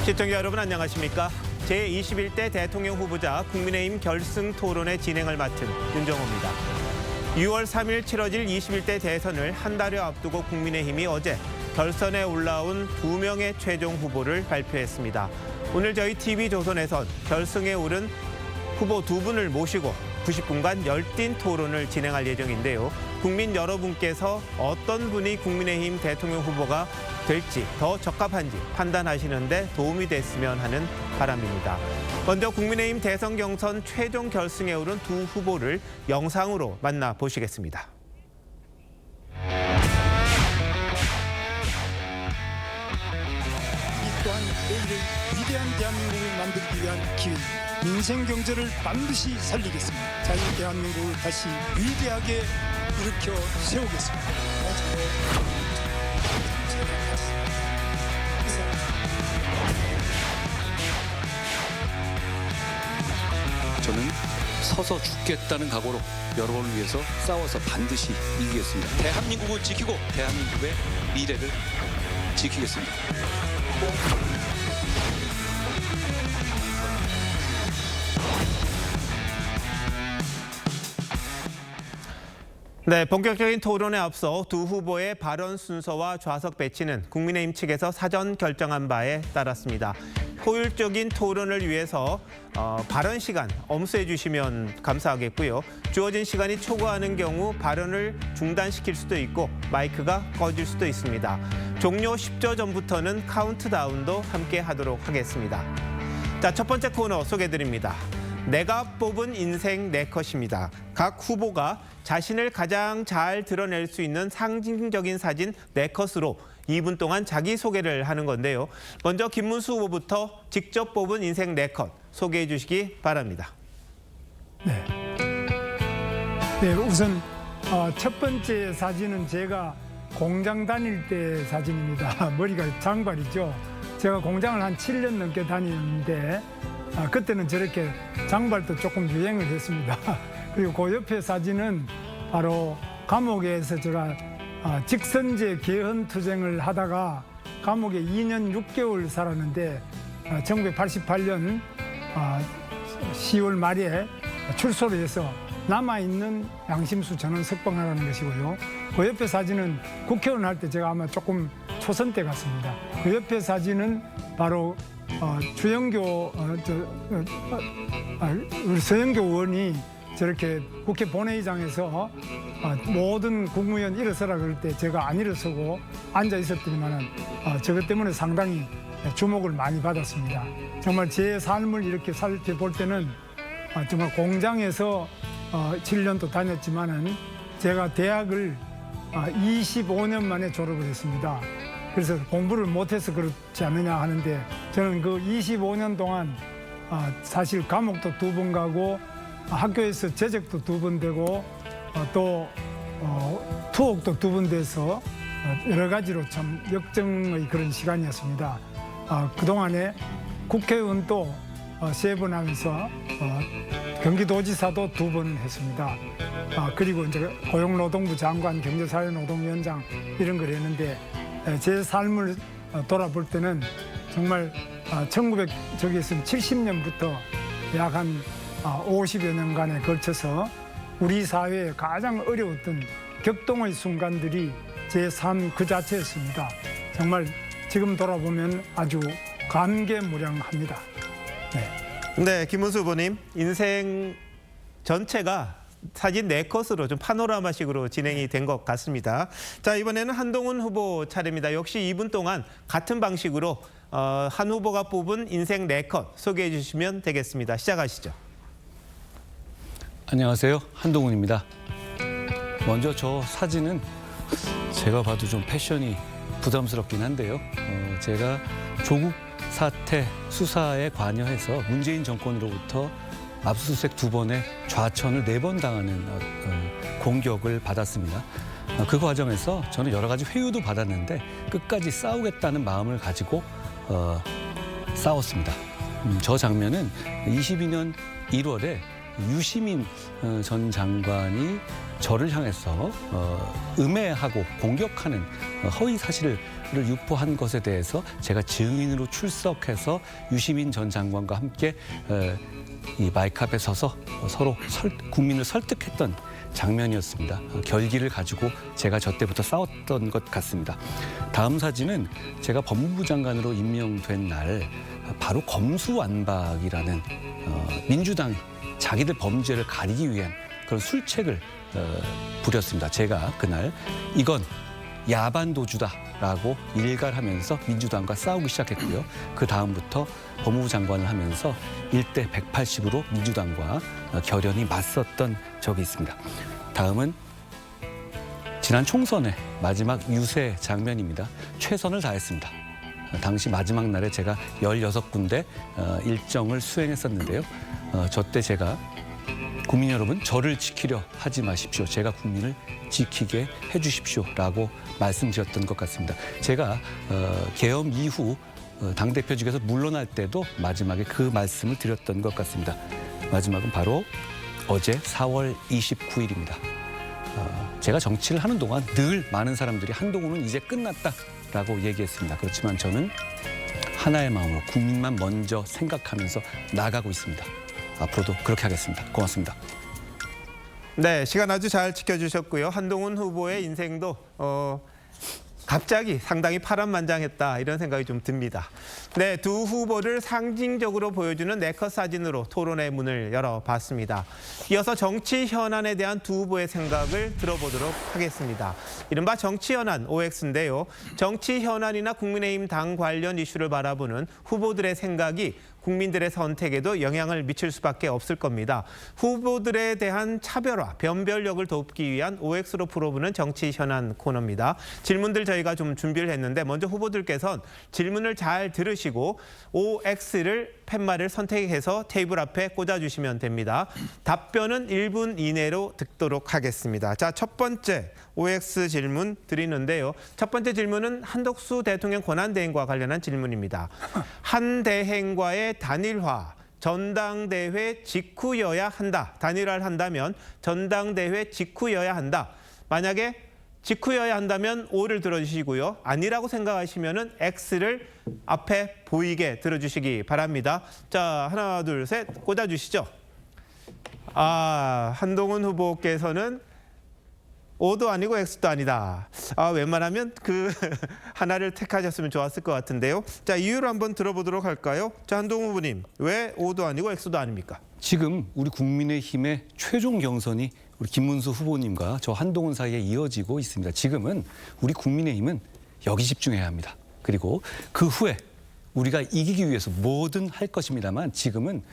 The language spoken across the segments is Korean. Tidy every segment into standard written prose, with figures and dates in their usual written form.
시청자 여러분 안녕하십니까? 제21대 대통령 후보자 국민의힘 결승 토론의 진행을 맡은 윤정호입니다. 6월 3일 치러질 21대 대선을 한 달여 앞두고 국민의힘이 어제 결선에 올라온 2명의 최종 후보를 발표했습니다. 오늘 저희 TV조선에선 결승에 오른 후보 2분을 모시고 90분간 열띤 토론을 진행할 예정인데요. 국민 여러분께서 어떤 분이 국민의힘 대통령 후보가 될지 더 적합한지 판단하시는데 도움이 됐으면 하는 바람입니다. 먼저 국민의힘 대선 경선 최종 결승에 오른 두 후보를 영상으로 만나보시겠습니다. 이 또한 내일의 위대한 대한민국을 만들기 위한 기회입니다. 민생 경제를 반드시 살리겠습니다. 자유 대한민국을 다시 위대하게 일으켜 세우겠습니다. 저는 서서 죽겠다는 각오로 여러분을 위해서 싸워서 반드시 이기겠습니다. 대한민국을 지키고 대한민국의 미래를 지키겠습니다. 네, 본격적인 토론에 앞서 두 후보의 발언 순서와 좌석 배치는 국민의힘 측에서 사전 결정한 바에 따랐습니다. 효율적인 토론을 위해서 발언 시간 엄수해 주시면 감사하겠고요. 주어진 시간이 초과하는 경우 발언을 중단시킬 수도 있고 마이크가 꺼질 수도 있습니다. 종료 10초 전부터는 카운트다운도 함께 하도록 하겠습니다. 자, 첫 번째 코너 소개해드립니다. 내가 뽑은 인생 내 컷입니다. 각 후보가 자신을 가장 잘 드러낼 수 있는 상징적인 사진 내 컷으로 2분 동안 자기소개를 하는 건데요. 먼저 김문수 후보부터 직접 뽑은 인생 내 컷 소개해 주시기 바랍니다. 네, 우선 첫 번째 사진은 제가 공장 다닐 때 사진입니다. 머리가 장발이죠. 제가 공장을 한 7년 넘게 다니는데 그때는 저렇게 장발도 조금 유행을 했습니다. 그리고 그 옆에 사진은 바로 감옥에서 제가 직선제 개헌 투쟁을 하다가 감옥에 2년 6개월 살았는데 1988년 10월 말에 출소를 해서 남아있는 양심수 전원 석방하라는 것이고요. 그 옆에 사진은 국회의원 할 때 제가 아마 조금 초선 때 같습니다. 그 옆에 사진은 바로 주영교 우리 서영교 의원이 저렇게 국회 본회의장에서 모든 국무위원 일어서라 그럴 때 제가 안 일어서고 앉아 있었더니만은 저것 때문에 상당히 주목을 많이 받았습니다. 정말 제 삶을 이렇게 살펴볼 때는 정말 공장에서 7년도 다녔지만은 제가 대학을 25년 만에 졸업을 했습니다. 그래서 공부를 못해서 그렇지 않느냐 하는데 저는 그 25년 동안 사실 감옥도 2번 가고 학교에서 제적도 2번 되고 또 투옥도 2번 돼서 여러 가지로 참 역정의 그런 시간이었습니다. 그동안에 국회의원도 3번 하면서 경기도지사도 2번 했습니다. 그리고 이제 고용노동부 장관, 경제사회노동위원장 이런 걸 했는데 제 삶을 돌아볼 때는 정말 1970년부터 약 한 50여 년간에 걸쳐서 우리 사회에 가장 어려웠던 격동의 순간들이 제 삶 그 자체였습니다. 정말 지금 돌아보면 아주 감개무량합니다. 네, 김문수 후보님 인생 전체가 사진 4컷으로 좀 파노라마식으로 진행이 된 것 같습니다. 자, 이번에는 한동훈 후보 차례입니다. 역시 2분 동안 같은 방식으로 한 후보가 뽑은 인생 4컷 소개해 주시면 되겠습니다. 시작하시죠. 안녕하세요, 한동훈입니다. 먼저 저 사진은 제가 봐도 좀 패션이 부담스럽긴 한데요. 제가 조국 사태 수사에 관여해서 문재인 정권으로부터 압수수색 2번의 좌천을 4번 당하는 공격을 받았습니다. 그 과정에서 저는 여러 가지 회유도 받았는데 끝까지 싸우겠다는 마음을 가지고 싸웠습니다. 저 장면은 22년 1월에 유시민 전 장관이 저를 향해서 음해하고 공격하는 허위 사실을 유포한 것에 대해서 제가 증인으로 출석해서 유시민 전 장관과 함께 이 마이크 앞에 서서 서로 국민을 설득했던 장면이었습니다. 결기를 가지고 제가 저 때부터 싸웠던 것 같습니다. 다음 사진은 제가 법무부 장관으로 임명된 날 바로 검수완박이라는 민주당이 자기들 범죄를 가리기 위한 그런 술책을 부렸습니다. 제가 그날 이건 야반도주다라고 일갈하면서 민주당과 싸우기 시작했고요. 그 다음부터 법무부 장관을 하면서 1대 180으로 민주당과 결연히 맞섰던 적이 있습니다. 다음은 지난 총선의 마지막 유세 장면입니다. 최선을 다했습니다. 당시 마지막 날에 제가 16군데 일정을 수행했었는데요. 저 때 제가 국민 여러분, 저를 지키려 하지 마십시오. 제가 국민을 지키게 해주십시오라고 말씀드렸던 것 같습니다. 제가 계엄 이후 당대표직에서 물러날 때도 마지막에 그 말씀을 드렸던 것 같습니다. 마지막은 바로 어제 4월 29일입니다. 제가 정치를 하는 동안 늘 많은 사람들이 한동훈은 이제 끝났다라고 얘기했습니다. 그렇지만 저는 하나의 마음으로 국민만 먼저 생각하면서 나가고 있습니다. 앞으로도 그렇게 하겠습니다. 고맙습니다. 네, 시간 아주 잘 지켜주셨고요. 한동훈 후보의 인생도 갑자기 상당히 파란만장했다 이런 생각이 좀 듭니다. 네, 두 후보를 상징적으로 보여주는 네컷 사진으로 토론의 문을 열어봤습니다. 이어서 정치 현안에 대한 두 후보의 생각을 들어보도록 하겠습니다. 이른바 정치 현안 OX인데요. 정치 현안이나 국민의힘 당 관련 이슈를 바라보는 후보들의 생각이 국민들의 선택에도 영향을 미칠 수밖에 없을 겁니다. 후보들에 대한 차별화, 변별력을 돕기 위한 OX로 풀어보는 정치 현안 코너입니다. 질문들 저희가 좀 준비를 했는데 먼저 후보들께서는 질문을 잘 들으시고 OX를 팻말을 선택해서 테이블 앞에 꽂아주시면 됩니다. 답변은 1분 이내로 듣도록 하겠습니다. 자, 첫 번째 OX 질문 드리는데요. 첫 번째 질문은 한덕수 대통령 권한대행과 관련한 질문입니다. 한 대행과의 단일화, 전당대회 직후여야 한다. 단일화를 한다면 전당대회 직후여야 한다. 만약에 직후여야 한다면 O를 들어주시고요. 아니라고 생각하시면은 X를 앞에 보이게 들어주시기 바랍니다. 자, 하나, 둘, 셋 꽂아주시죠. 한동훈 후보께서는 O도 아니고 X도 아니다. 웬만하면 그 하나를 택하셨으면 좋았을 것 같은데요. 자, 이유를 한번 들어보도록 할까요? 자, 한동훈 후보님, 왜 O도 아니고 X도 아닙니까? 지금 우리 국민의힘의 최종 경선이 우리 김문수 후보님과 저 한동훈 사이에 이어지고 있습니다. 지금은 우리 국민의힘은 여기 집중해야 합니다. 그리고 그 후에 우리가 이기기 위해서 뭐든 할 것입니다만 지금은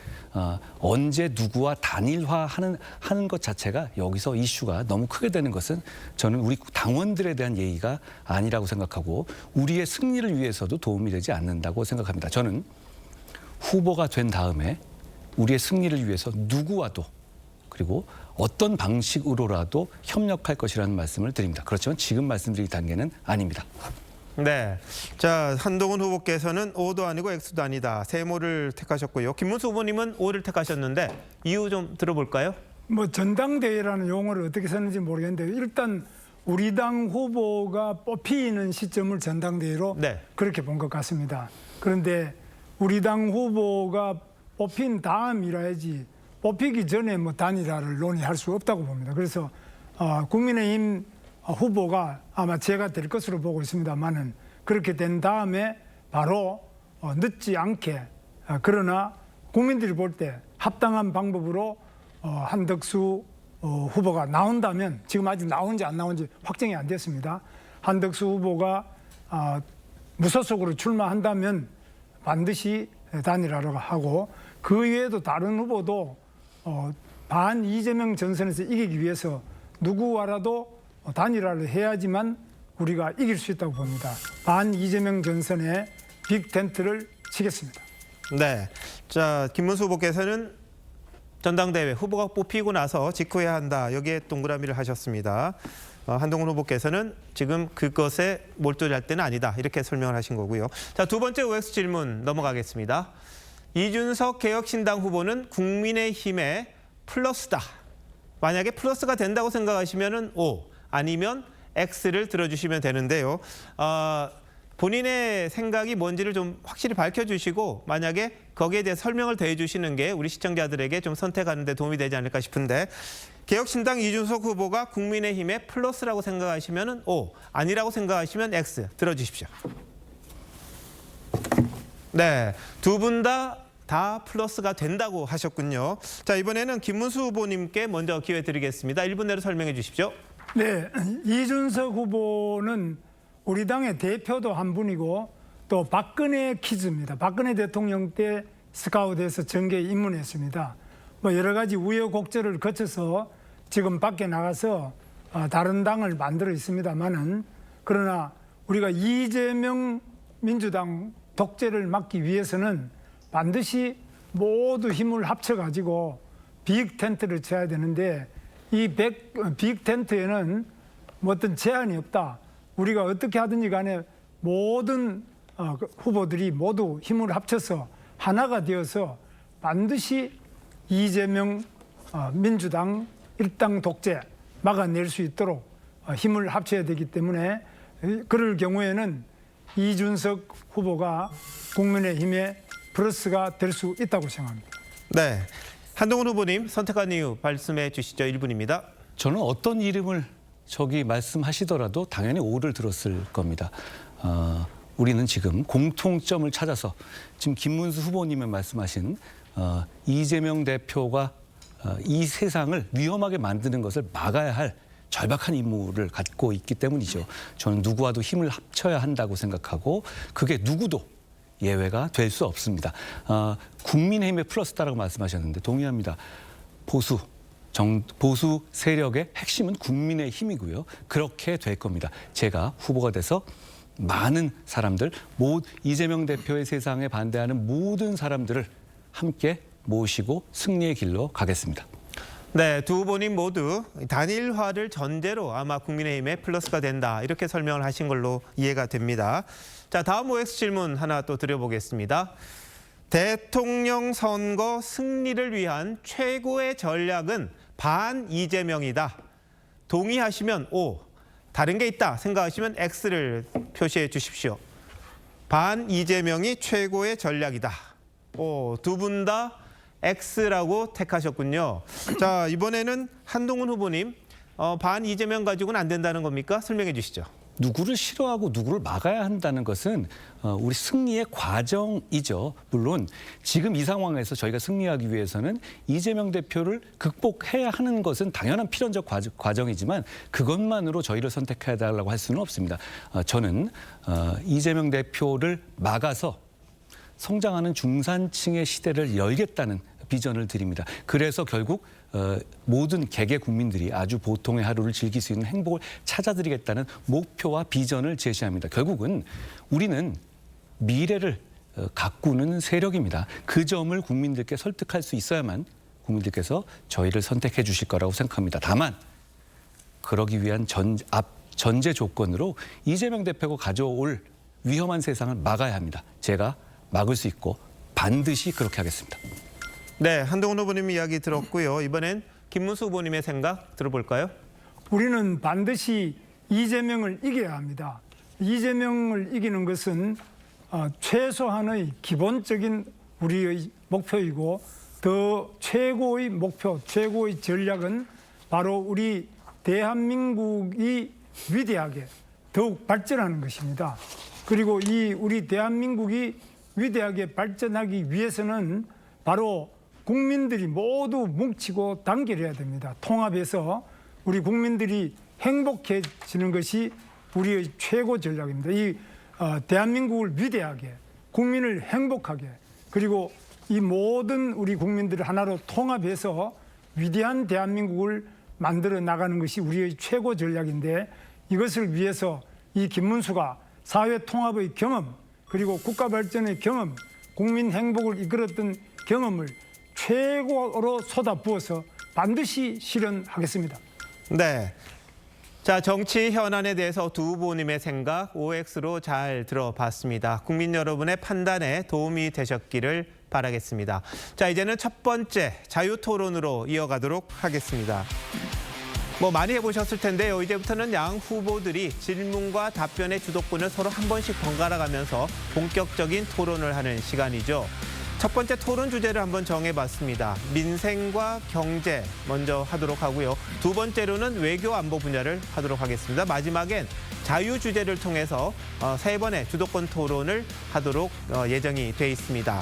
언제 누구와 단일화하는 것 자체가 여기서 이슈가 너무 크게 되는 것은 저는 우리 당원들에 대한 예의가 아니라고 생각하고 우리의 승리를 위해서도 도움이 되지 않는다고 생각합니다. 저는 후보가 된 다음에 우리의 승리를 위해서 누구와도 그리고 어떤 방식으로라도 협력할 것이라는 말씀을 드립니다. 그렇지만 지금 말씀드릴 단계는 아닙니다. 네, 자, 한동훈 후보께서는 O도 아니고 X도 아니다. 세모를 택하셨고요. 김문수 후보님은 O를 택하셨는데 이유 좀 들어볼까요? 뭐 전당대회라는 용어를 어떻게 썼는지 모르겠는데 일단 우리 당 후보가 뽑히는 시점을 전당대회로 네. 그렇게 본 것 같습니다. 그런데 우리 당 후보가 뽑힌 다음이라야지 뽑히기 전에 뭐 단일화를 논의할 수 없다고 봅니다. 그래서 국민의힘 후보가 아마 제가 될 것으로 보고 있습니다만은 그렇게 된 다음에 바로 늦지 않게 그러나 국민들이 볼 때 합당한 방법으로 한덕수 후보가 나온다면 지금 아직 나온지 안 나온지 확정이 안 됐습니다. 한덕수 후보가 무소속으로 출마한다면 반드시 단일화를 하고 그 외에도 다른 후보도 반 이재명 전선에서 이기기 위해서 누구와라도 단일화를 해야지만 우리가 이길 수 있다고 봅니다. 반 이재명 전선에 빅 텐트를 치겠습니다. 네, 자, 김문수 후보께서는 전당대회 후보가 뽑히고 나서 직후해야 한다. 여기에 동그라미를 하셨습니다. 한동훈 후보께서는 지금 그것에 몰두할 때는 아니다. 이렇게 설명을 하신 거고요. 자, 두 번째 OX 질문 넘어가겠습니다. 이준석 개혁신당 후보는 국민의힘의 플러스다. 만약에 플러스가 된다고 생각하시면은 O, 아니면 X를 들어주시면 되는데요. 본인의 생각이 뭔지를 좀 확실히 밝혀주시고 만약에 거기에 대해 설명을 더해주시는 게 우리 시청자들에게 좀 선택하는 데 도움이 되지 않을까 싶은데 개혁신당 이준석 후보가 국민의힘의 플러스라고 생각하시면 O, 아니라고 생각하시면 X 들어주십시오. 네, 두 분 다 플러스가 된다고 하셨군요. 자, 이번에는 김문수 후보님께 먼저 기회 드리겠습니다. 1분 내로 설명해 주십시오. 네, 이준석 후보는 우리 당의 대표도 한 분이고 또 박근혜 키즈입니다. 박근혜 대통령 때 스카우트에서 정계에 입문했습니다. 뭐 여러 가지 우여곡절을 거쳐서 지금 밖에 나가서 다른 당을 만들어 있습니다만은 그러나 우리가 이재명 민주당 독재를 막기 위해서는 반드시 모두 힘을 합쳐가지고 빅 텐트를 쳐야 되는데 이 빅 텐트에는 뭐 어떤 제한이 없다. 우리가 어떻게 하든지 간에 모든 후보들이 모두 힘을 합쳐서 하나가 되어서 반드시 이재명 민주당 일당 독재 막아낼 수 있도록 힘을 합쳐야 되기 때문에 그럴 경우에는 이준석 후보가 국민의힘의 플러스가 될 수 있다고 생각합니다. 네, 한동훈 후보님 선택한 이유 말씀해 주시죠. 1분입니다. 저는 어떤 이름을 저기 말씀하시더라도 당연히 O를 들었을 겁니다. 우리는 지금 공통점을 찾아서 지금 김문수 후보님이 말씀하신 이재명 대표가 이 세상을 위험하게 만드는 것을 막아야 할 절박한 임무를 갖고 있기 때문이죠. 저는 누구와도 힘을 합쳐야 한다고 생각하고 그게 누구도 예외가 될 수 없습니다. 국민의힘의 플러스다라고 말씀하셨는데 동의합니다. 보수 세력의 핵심은 국민의힘이고요. 그렇게 될 겁니다. 제가 후보가 돼서 많은 사람들, 이재명 대표의 세상에 반대하는 모든 사람들을 함께 모시고 승리의 길로 가겠습니다. 네, 두 후보님 모두 단일화를 전제로 아마 국민의힘의 플러스가 된다 이렇게 설명을 하신 걸로 이해가 됩니다. 자, 다음 OX 질문 하나 또 드려보겠습니다. 대통령 선거 승리를 위한 최고의 전략은 반 이재명이다. 동의하시면 O, 다른 게 있다 생각하시면 X를 표시해 주십시오. 반 이재명이 최고의 전략이다. 두 분 다 X라고 택하셨군요. 자, 이번에는 한동훈 후보님, 반 이재명 가지고는 안 된다는 겁니까? 설명해 주시죠. 누구를 싫어하고 누구를 막아야 한다는 것은 우리 승리의 과정이죠. 물론 지금 이 상황에서 저희가 승리하기 위해서는 이재명 대표를 극복해야 하는 것은 당연한 필연적 과정이지만 그것만으로 저희를 선택해야 달라고 할 수는 없습니다. 저는 이재명 대표를 막아서 성장하는 중산층의 시대를 열겠다는 비전을 드립니다. 그래서 결국 모든 개개 국민들이 아주 보통의 하루를 즐길 수 있는 행복을 찾아드리겠다는 목표와 비전을 제시합니다. 결국은 우리는 미래를 가꾸는 세력입니다. 그 점을 국민들께 설득할 수 있어야만 국민들께서 저희를 선택해 주실 거라고 생각합니다. 다만 그러기 위한 전제 조건으로 이재명 대표가 가져올 위험한 세상을 막아야 합니다. 제가 막을 수 있고 반드시 그렇게 하겠습니다. 네, 한동훈 후보님 이야기 들었고요. 이번엔 김문수 후보님의 생각 들어볼까요? 우리는 반드시 이재명을 이겨야 합니다. 이재명을 이기는 것은 최소한의 기본적인 우리의 목표이고 더 최고의 목표, 최고의 전략은 바로 우리 대한민국이 위대하게 더욱 발전하는 것입니다. 그리고 우리 대한민국이 위대하게 발전하기 위해서는 바로 국민들이 모두 뭉치고 단결해야 됩니다. 통합해서 우리 국민들이 행복해지는 것이 우리의 최고 전략입니다. 이 대한민국을 위대하게, 국민을 행복하게, 그리고 이 모든 우리 국민들을 하나로 통합해서 위대한 대한민국을 만들어 나가는 것이 우리의 최고 전략인데 이것을 위해서 이 김문수가 사회 통합의 경험, 그리고 국가 발전의 경험, 국민 행복을 이끌었던 경험을 최고로 쏟아부어서 반드시 실현하겠습니다. 네. 자, 정치 현안에 대해서 두 후보님의 생각 OX로 잘 들어봤습니다. 국민 여러분의 판단에 도움이 되셨기를 바랍니다. 바라겠습니다. 자, 이제는 첫 번째 자유토론으로 이어가도록 하겠습니다. 많이 해보셨을 텐데요. 이제부터는 양 후보들이 질문과 답변의 주도권을 서로 한 번씩 번갈아 가면서 본격적인 토론을 하는 시간이죠. 첫 번째 토론 주제를 한번 정해봤습니다. 민생과 경제 먼저 하도록 하고요. 두 번째로는 외교 안보 분야를 하도록 하겠습니다. 마지막엔 자유 주제를 통해서 세 번의 주도권 토론을 하도록 예정이 돼 있습니다.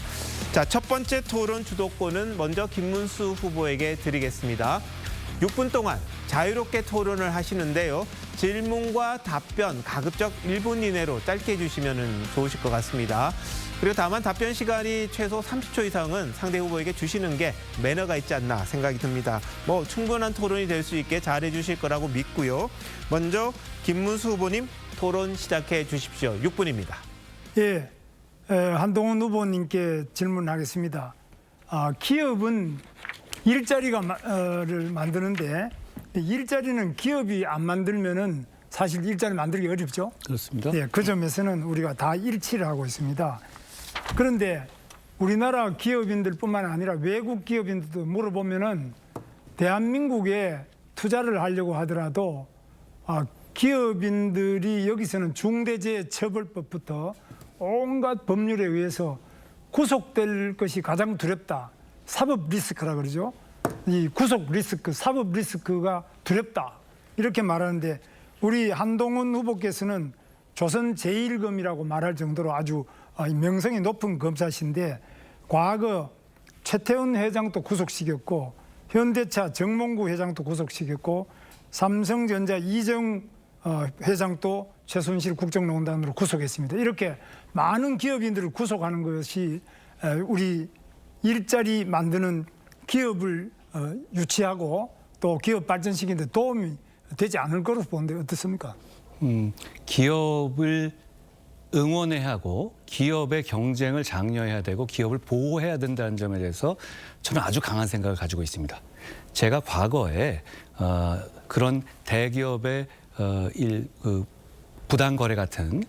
자, 첫 번째 토론 주도권은 먼저 김문수 후보에게 드리겠습니다. 6분 동안 자유롭게 토론을 하시는데요. 질문과 답변 가급적 1분 이내로 짧게 해주시면 좋으실 것 같습니다. 그리고 다만 답변 시간이 최소 30초 이상은 상대 후보에게 주시는 게 매너가 있지 않나 생각이 듭니다. 충분한 토론이 될 수 있게 잘해 주실 거라고 믿고요. 먼저 김문수 후보님 토론 시작해 주십시오. 6분입니다. 예, 한동훈 후보님께 질문하겠습니다. 기업은 일자리를 만드는데 일자리는 기업이 안 만들면은 사실 일자리 만들기 어렵죠. 그렇습니다. 예, 그 점에서는 우리가 다 일치를 하고 있습니다. 그런데 우리나라 기업인들뿐만 아니라 외국 기업인들도 물어보면은 대한민국에 투자를 하려고 하더라도 기업인들이 여기서는 중대재해처벌법부터 온갖 법률에 의해서 구속될 것이 가장 두렵다. 사법 리스크라 그러죠. 이 구속 리스크, 사법 리스크가 두렵다. 이렇게 말하는데 우리 한동훈 후보께서는 조선 제1검이라고 말할 정도로 아주 명성이 높은 검사신데 과거 최태원 회장도 구속시켰고 현대차 정몽구 회장도 구속시켰고 삼성전자 이정 회장도 최순실 국정농단으로 구속했습니다. 이렇게 많은 기업인들을 구속하는 것이 우리 일자리 만드는 기업을 유치하고 또 기업 발전시키는 데 도움이 되지 않을 거로 보는데 어떻습니까? 기업을 응원해야 하고 기업의 경쟁을 장려해야 되고 기업을 보호해야 된다는 점에 대해서 저는 아주 강한 생각을 가지고 있습니다. 제가 과거에 그런 대기업의 부당 거래 같은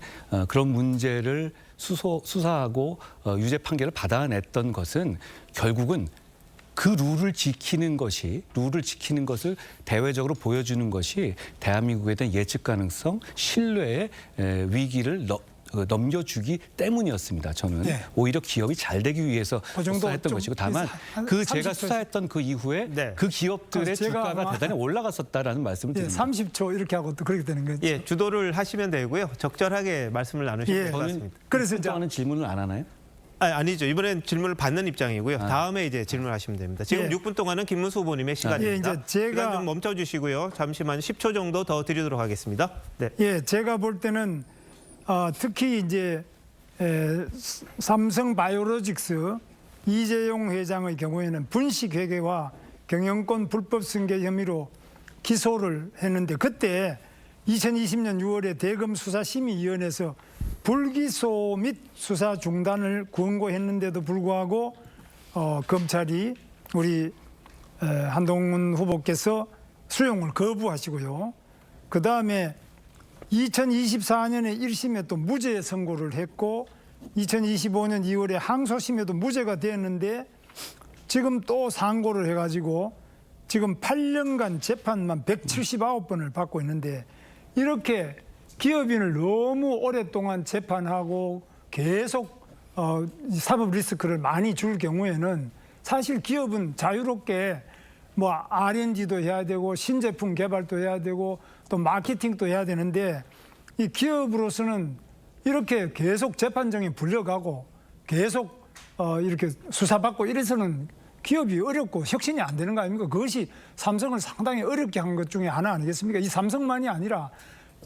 그런 문제를 수사하고 유죄 판결을 받아냈던 것은 결국은 그 룰을 지키는 것을 대외적으로 보여주는 것이 대한민국에 대한 예측 가능성, 신뢰의 위기를 넘겨주기 때문이었습니다. 저는 네. 오히려 기업이 잘 되기 위해서 그 정도 수사했던 좀 것이고 다만 제가 30초. 수사했던 그 이후에 네. 그 기업들의 제가 주가가 아마 대단히 올라갔었다라는 말씀을 예, 드립니다. 30초 이렇게 하고 또 그렇게 되는 거죠. 예, 주도를 하시면 되고요. 적절하게 말씀을 나누시면 예. 될 것 저는 같습니다. 그래서 이제 하는 질문을 안 하나요? 아니죠. 이번엔 질문을 받는 입장이고요. 다음에 이제 질문하시면 됩니다. 지금 예. 6분 동안은 김문수 후보님의 시간입니다. 예, 이제 제가- 시간 좀 멈춰주시고요. 잠시만 10초 정도 더 드리도록 하겠습니다. 네. 예, 제가 볼 때는 특히 이제 삼성 바이오로직스 이재용 회장의 경우에는 분식회계와 경영권 불법 승계 혐의로 기소를 했는데 그때 2020년 6월에 대검수사심의위원회에서 불기소 및 수사 중단을 권고했는데도 불구하고 검찰이 우리 한동훈 후보께서 수용을 거부하시고요. 그다음에 2024년에 1심에 또 무죄 선고를 했고 2025년 2월에 항소심에도 무죄가 됐는데 지금 또 상고를 해가지고 지금 8년간 재판만 179번을 받고 있는데 이렇게 기업인을 너무 오랫동안 재판하고 계속 사법 리스크를 많이 줄 경우에는 사실 기업은 자유롭게 R&D도 해야 되고 신제품 개발도 해야 되고 또 마케팅도 해야 되는데 이 기업으로서는 이렇게 계속 재판정에 불려가고 계속 이렇게 수사받고 이래서는 기업이 어렵고 혁신이 안 되는 거 아닙니까? 그것이 삼성을 상당히 어렵게 한 것 중에 하나 아니겠습니까? 이 삼성만이 아니라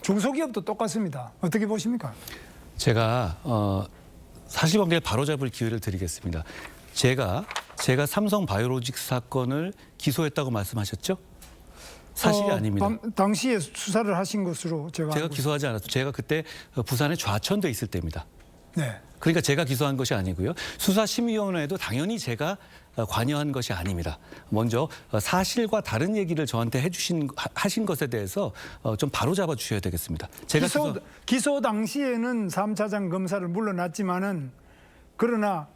중소기업도 똑같습니다. 어떻게 보십니까? 제가 사실관계를 바로잡을 기회를 드리겠습니다. 제가 삼성 바이오로직스 사건을 기소했다고 말씀하셨죠? 사실이 아닙니다. 당시에 수사를 하신 것으로 제가 알고 기소하지 않았죠. 제가 그때 부산에 좌천돼 있을 때입니다. 네. 그러니까 제가 기소한 것이 아니고요. 수사심의위원회도 당연히 제가 관여한 것이 아닙니다. 먼저 사실과 다른 얘기를 저한테 하신 것에 대해서 좀 바로잡아 주셔야 되겠습니다. 제가 기소 당시에는 3차장 검사를 물러났지만은 그러나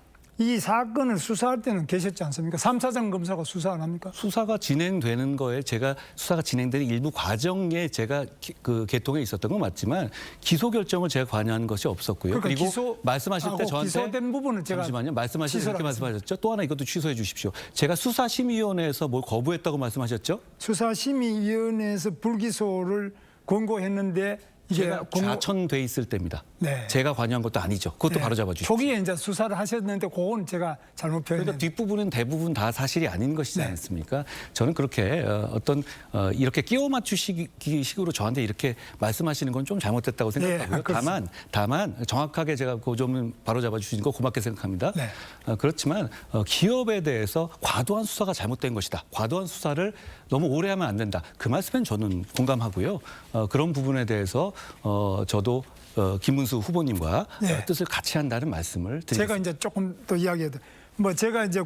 이 사건을 수사할 때는 계셨지 않습니까? 3차장 검사가 수사 안 합니까? 수사가 진행되는 거에 제가 수사가 진행되는 일부 과정에 제가 그 개통에 있었던 건 맞지만 기소 결정을 제가 관여한 것이 없었고요. 그러니까 그리고 기소- 말씀하실 때 저한테 기소된 부분을 제가 잠시만요. 말씀하실 때 취소를 이렇게 하겠습니다. 말씀하셨죠. 또 하나 이것도 취소해 주십시오. 제가 수사심의위원회에서 뭘 거부했다고 말씀하셨죠? 수사심의위원회에서 불기소를 권고했는데 이게 제가 좌천돼 있을 때입니다. 네. 제가 관여한 것도 아니죠. 그것도 바로 잡아 주십시오. 초기에 이제 수사를 하셨는데 그건 제가 잘못 그러니까 표현했는데 뒷부분은 대부분 다 사실이 아닌 것이지 네. 않습니까? 저는 그렇게 이렇게 끼워 맞추시기 식으로 저한테 이렇게 말씀하시는 건 좀 잘못됐다고 생각하고요. 그렇습니다. 다만 정확하게 제가 그 점은 바로 잡아주신 거 고맙게 생각합니다. 네. 그렇지만 기업에 대해서 과도한 수사가 잘못된 것이다. 과도한 수사를 너무 오래 하면 안 된다. 그 말씀엔 저는 공감하고요. 그런 부분에 대해서 저도 김문수 후보님과 네. 뜻을 같이 한다는 말씀을 드리겠습니다. 제가 이제 조금 더 이야기해도 뭐 제가 이제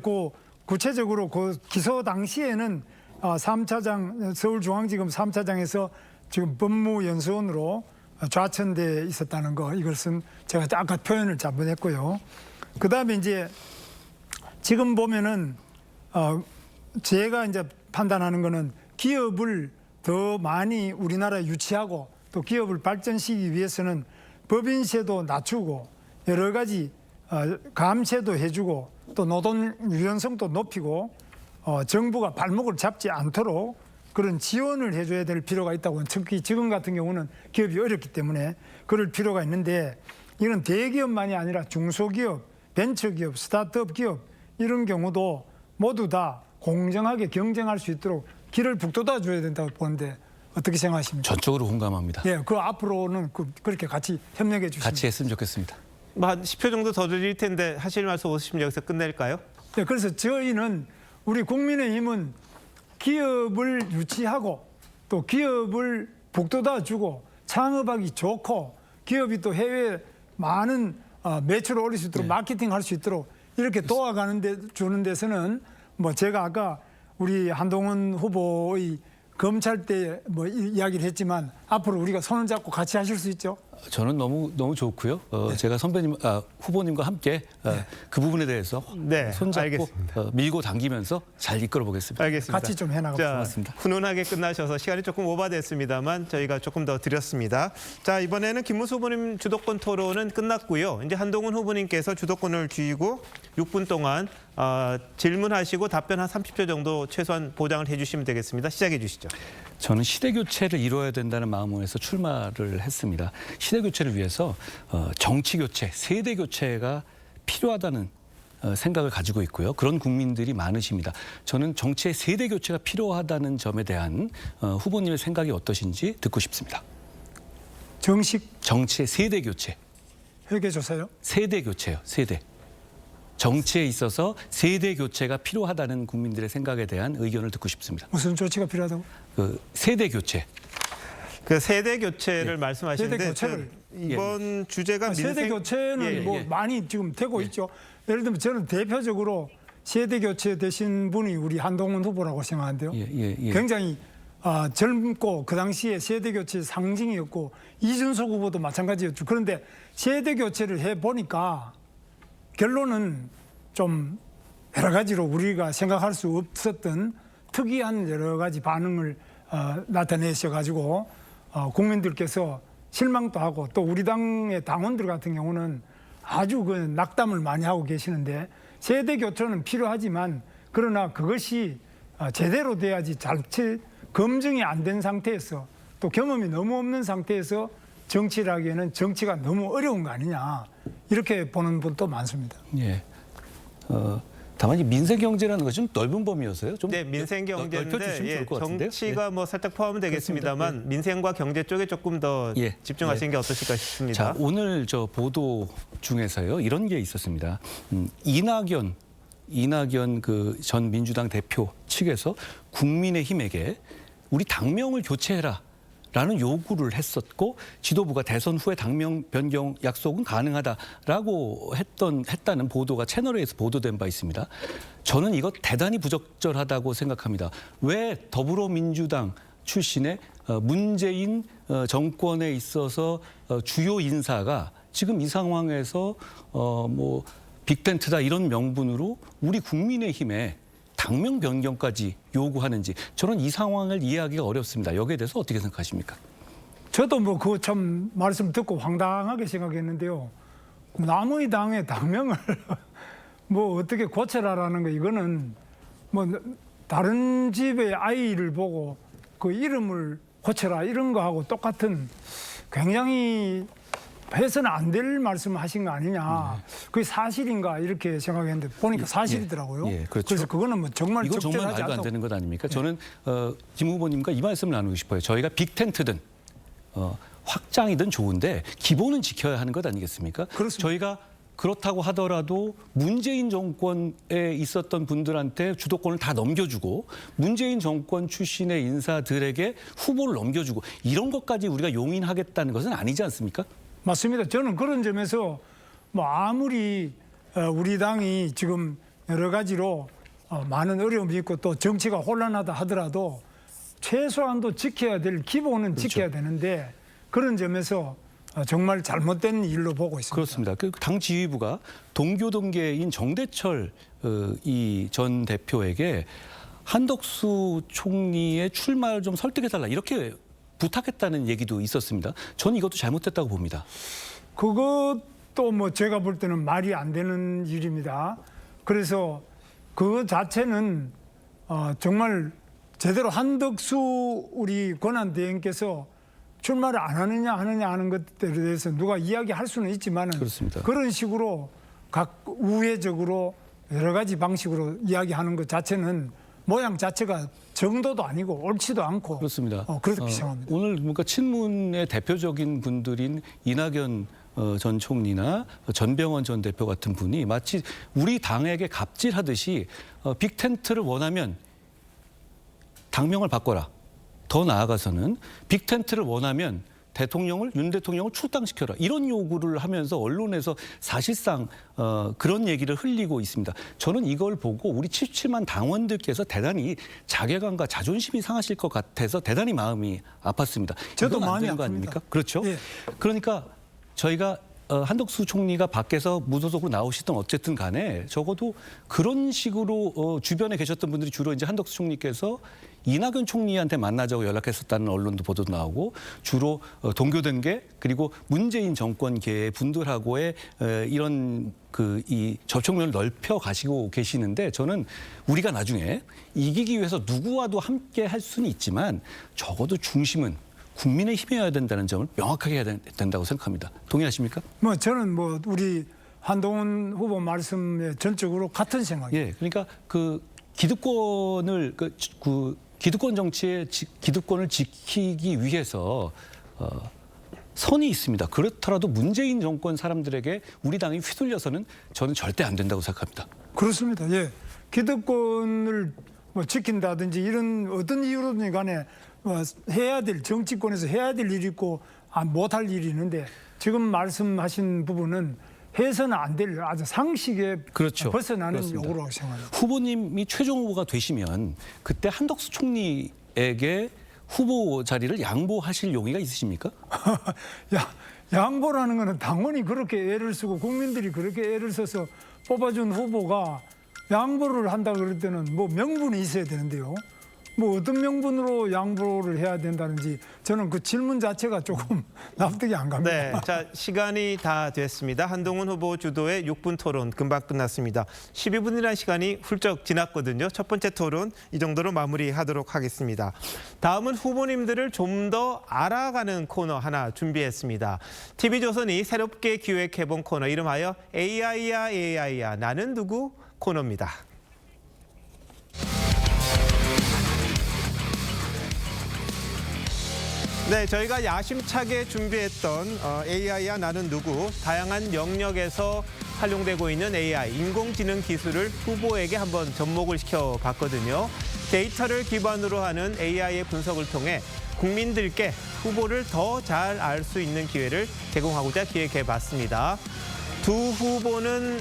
구체적으로 그 기소 당시에는 3차장 서울중앙지검 3차장에서 지금 법무연수원으로 좌천돼 있었다는 거 이것은 제가 아까 표현을 잘못했고요. 그다음에 이제 지금 보면은 제가 이제 판단하는 거는 기업을 더 많이 우리나라에 유치하고 또 기업을 발전시키기 위해서는 법인세도 낮추고 여러 가지 감세도 해주고 또 노동 유연성도 높이고 정부가 발목을 잡지 않도록 그런 지원을 해줘야 될 필요가 있다고. 특히 지금 같은 경우는 기업이 어렵기 때문에 그럴 필요가 있는데 이런 대기업만이 아니라 중소기업, 벤처기업, 스타트업 기업 이런 경우도 모두 다 공정하게 경쟁할 수 있도록 길을 북돋아 줘야 된다고 보는데 어떻게 생각하십니까? 전적으로 공감합니다. 예, 그 앞으로는 그렇게 같이 협력해 주시면. 같이 했으면 좋겠습니다. 뭐 한 10초 정도 더 드릴 텐데 하실 말씀 없으시면 여기서 끝낼까요? 네, 그래서 저희는 우리 국민의힘은 기업을 유치하고 또 기업을 북돋아 주고 창업하기 좋고 기업이 또 해외 많은 매출을 올릴 수 있도록 마케팅할 수 있도록 이렇게 도와가는 주는 데서는 뭐 제가 아까 우리 한동훈 후보의 검찰 때 뭐 이야기를 했지만 앞으로 우리가 손을 잡고 같이 하실 수 있죠? 저는 너무 좋고요. 제가 후보님과 함께 그 부분에 대해서 네, 손잡고 알겠습니다. 밀고 당기면서 잘 이끌어 보겠습니다. 알겠습니다. 같이 좀 해나가고 자, 고맙습니다. 훈훈하게 끝나셔서 시간이 조금 오버됐습니다만 저희가 조금 더 드렸습니다. 자, 이번에는 김문수 후보님 주도권 토론은 끝났고요. 이제 한동훈 후보님께서 주도권을 쥐고 6분 동안 질문하시고 답변 한 30초 정도 최소한 보장을 해주시면 되겠습니다. 시작해 주시죠. 저는 시대 교체를 이루어야 된다는 마음에서 출마를 했습니다. 시대 교체를 위해서 정치 교체, 세대 교체가 필요하다는 생각을 가지고 있고요. 그런 국민들이 많으십니다. 저는 정치의 세대 교체가 필요하다는 점에 대한 후보님의 생각이 어떠신지 듣고 싶습니다. 정치의 세대 교체. 회계조사요? 세대 교체요. 세대. 정치에 있어서 세대 교체가 필요하다는 국민들의 생각에 대한 의견을 듣고 싶습니다. 무슨 조치가 필요하다고? 그 세대 교체. 그 세대 교체를 말씀하시는데 세대 교체를. 이번 주제가 세대 교체는 뭐 많이 지금 되고 있죠. 예를 들면 저는 대표적으로 세대 교체 되신 분이 우리 한동훈 후보라고 생각하는데요. 굉장히 젊고 그 당시에 세대 교체 상징이었고 이준석 후보도 마찬가지였죠. 그런데 세대 교체를 해보니까 결론은 좀 여러 가지로 우리가 생각할 수 없었던 특이한 여러 가지 반응을 나타내셔가지고 국민들께서 실망도 하고 또 우리 당의 당원들 같은 경우는 아주 그 낙담을 많이 하고 계시는데 세대 교체는 필요하지만 그러나 그것이 제대로 돼야지 자체 검증이 안 된 상태에서 또 경험이 너무 없는 상태에서 정치를 하기에는 정치가 너무 어려운 거 아니냐 이렇게 보는 분도 많습니다. 예. 다만 이 민생 경제라는 것은 좀 넓은 범위여서요. 좀 네, 민생 경제인데 넓혀주시면 좋을 것 같은데요. 정치가 뭐 살짝 포함되겠습니다만 민생과 경제 쪽에 조금 더 집중하시는 게 어떠실까 싶습니다. 자, 오늘 저 보도 중에서요 이런 게 있었습니다. 이낙연 그 전 민주당 대표 측에서 국민의힘에게 우리 당명을 교체해라. 라는 요구를 했었고 지도부가 대선 후에 당명 변경 약속은 가능하다라고 했다는 보도가 채널A에서 보도된 바 있습니다. 저는 이거 대단히 부적절하다고 생각합니다. 왜 더불어민주당 출신의 문재인 정권에 있어서 주요 인사가 지금 이 상황에서 빅텐트다 이런 명분으로 우리 국민의힘에 당명 변경까지 요구하는지 저는 이 상황을 이해하기가 어렵습니다. 여기에 대해서 어떻게 생각하십니까? 저도 뭐 그거 참 말씀 듣고 황당하게 생각했는데요. 남의 당의 당명을 뭐 어떻게 고쳐라라는 거 이거는 뭐 다른 집의 아이를 보고 그 이름을 고쳐라 이런 거하고 똑같은 굉장히 해서는 안 될 말씀을 하신 거 아니냐. 그게 사실인가 이렇게 생각했는데 보니까 사실이더라고요. 예, 그렇죠. 그래서 그거는 뭐 정말 이거 정말 적절하지 말도 안 않다고. 되는 것 아닙니까? 저는 김 후보님과 이 말씀을 나누고 싶어요. 저희가 빅텐트든 확장이든 좋은데 기본은 지켜야 하는 것 아니겠습니까? 그렇습니다. 저희가 그렇다고 하더라도 문재인 정권에 있었던 분들한테 주도권을 다 넘겨주고 문재인 정권 출신의 인사들에게 후보를 넘겨주고 이런 것까지 우리가 용인하겠다는 것은 아니지 않습니까? 맞습니다. 저는 그런 점에서 뭐 아무리 우리 당이 지금 여러 가지로 많은 어려움이 있고 또 정치가 혼란하다 하더라도 최소한도 지켜야 될 기본은 그렇죠. 지켜야 되는데 그런 점에서 정말 잘못된 일로 보고 있습니다. 그렇습니다. 그 당 지휘부가 동교동계인 정대철 이 전 대표에게 한덕수 총리의 출마를 좀 설득해달라 이렇게 부탁했다는 얘기도 있었습니다. 저는 이것도 잘못됐다고 봅니다. 그것도 뭐 제가 볼 때는 말이 안 되는 일입니다. 그래서 그거 자체는 정말 제대로 한덕수 우리 권한대행께서 출마를 안 하느냐 하는 것들에 대해서 누가 이야기할 수는 있지만은 그렇습니다. 그런 식으로 각 우회적으로 여러 가지 방식으로 이야기하는 것 자체는 모양 자체가 정도도 아니고 옳지도 않고 그렇습니다. 그렇게 생각합니다. 오늘 뭔가 친문의 대표적인 분들인 이낙연 전 총리나 전병헌 전 대표 같은 분이 마치 우리 당에게 갑질하듯이 빅텐트를 원하면 당명을 바꿔라. 더 나아가서는 빅텐트를 원하면 윤 대통령을 출당시켜라. 이런 요구를 하면서 언론에서 사실상 그런 얘기를 흘리고 있습니다. 저는 이걸 보고 우리 77만 당원들께서 대단히 자괴감과 자존심이 상하실 것 같아서 대단히 마음이 아팠습니다. 저도 이건 안 마음이 되는 거 아픕니다. 아닙니까? 그렇죠. 예. 그러니까 저희가 한덕수 총리가 밖에서 무소속으로 나오시던 어쨌든 간에 적어도 그런 식으로 주변에 계셨던 분들이 주로 이제 한덕수 총리께서 이낙연 총리한테 만나자고 연락했었다는 언론도 보도도 나오고 주로 동교동계 그리고 문재인 정권계의 분들하고의 이런 이 접촉면을 넓혀 가시고 계시는데 저는 우리가 나중에 이기기 위해서 누구와도 함께 할 수는 있지만 적어도 중심은 국민의 힘이어야 된다는 점을 명확하게 해야 된다고 생각합니다. 동의하십니까? 뭐 저는 뭐 우리 한동훈 후보 말씀에 전적으로 같은 생각이에요. 예, 그러니까 그 기득권을 기득권 정치의 기득권을 지키기 위해서 선이 있습니다. 그렇더라도 문재인 정권 사람들에게 우리 당이 휘둘려서는 저는 절대 안 된다고 생각합니다. 그렇습니다. 예, 기득권을 뭐 지킨다든지 이런 어떤 이유로든 간에 해야 될 정치권에서 해야 될 일이 있고 못할 일이 있는데 지금 말씀하신 부분은 해서는 안 될 아주 상식에 그렇죠. 벗어나는 그렇습니다. 요구라고 생각합니다. 후보님이 최종 후보가 되시면 그때 한덕수 총리에게 후보 자리를 양보하실 용의가 있으십니까? 양보라는 거는 당원이 그렇게 애를 쓰고 국민들이 그렇게 애를 써서 뽑아준 후보가 양보를 한다 그럴 때는 뭐 명분이 있어야 되는데요. 뭐 어떤 명분으로 양보를 해야 된다는지 저는 그 질문 자체가 조금 납득이 안 갑니다. 네, 자 시간이 다 됐습니다. 한동훈 후보 주도의 6분 토론 금방 끝났습니다. 12분이라는 시간이 훌쩍 지났거든요. 첫 번째 토론 이 정도로 마무리하도록 하겠습니다. 다음은 후보님들을 좀 더 알아가는 코너 하나 준비했습니다. TV조선이 새롭게 기획해본 코너 이름하여 AI야 나는 누구 코너입니다. 네, 저희가 야심차게 준비했던 AI야 나는 누구 다양한 영역에서 활용되고 있는 AI, 인공지능 기술을 후보에게 한번 접목을 시켜봤거든요. 데이터를 기반으로 하는 AI의 분석을 통해 국민들께 후보를 더 잘 알 수 있는 기회를 제공하고자 기획해봤습니다. 두 후보는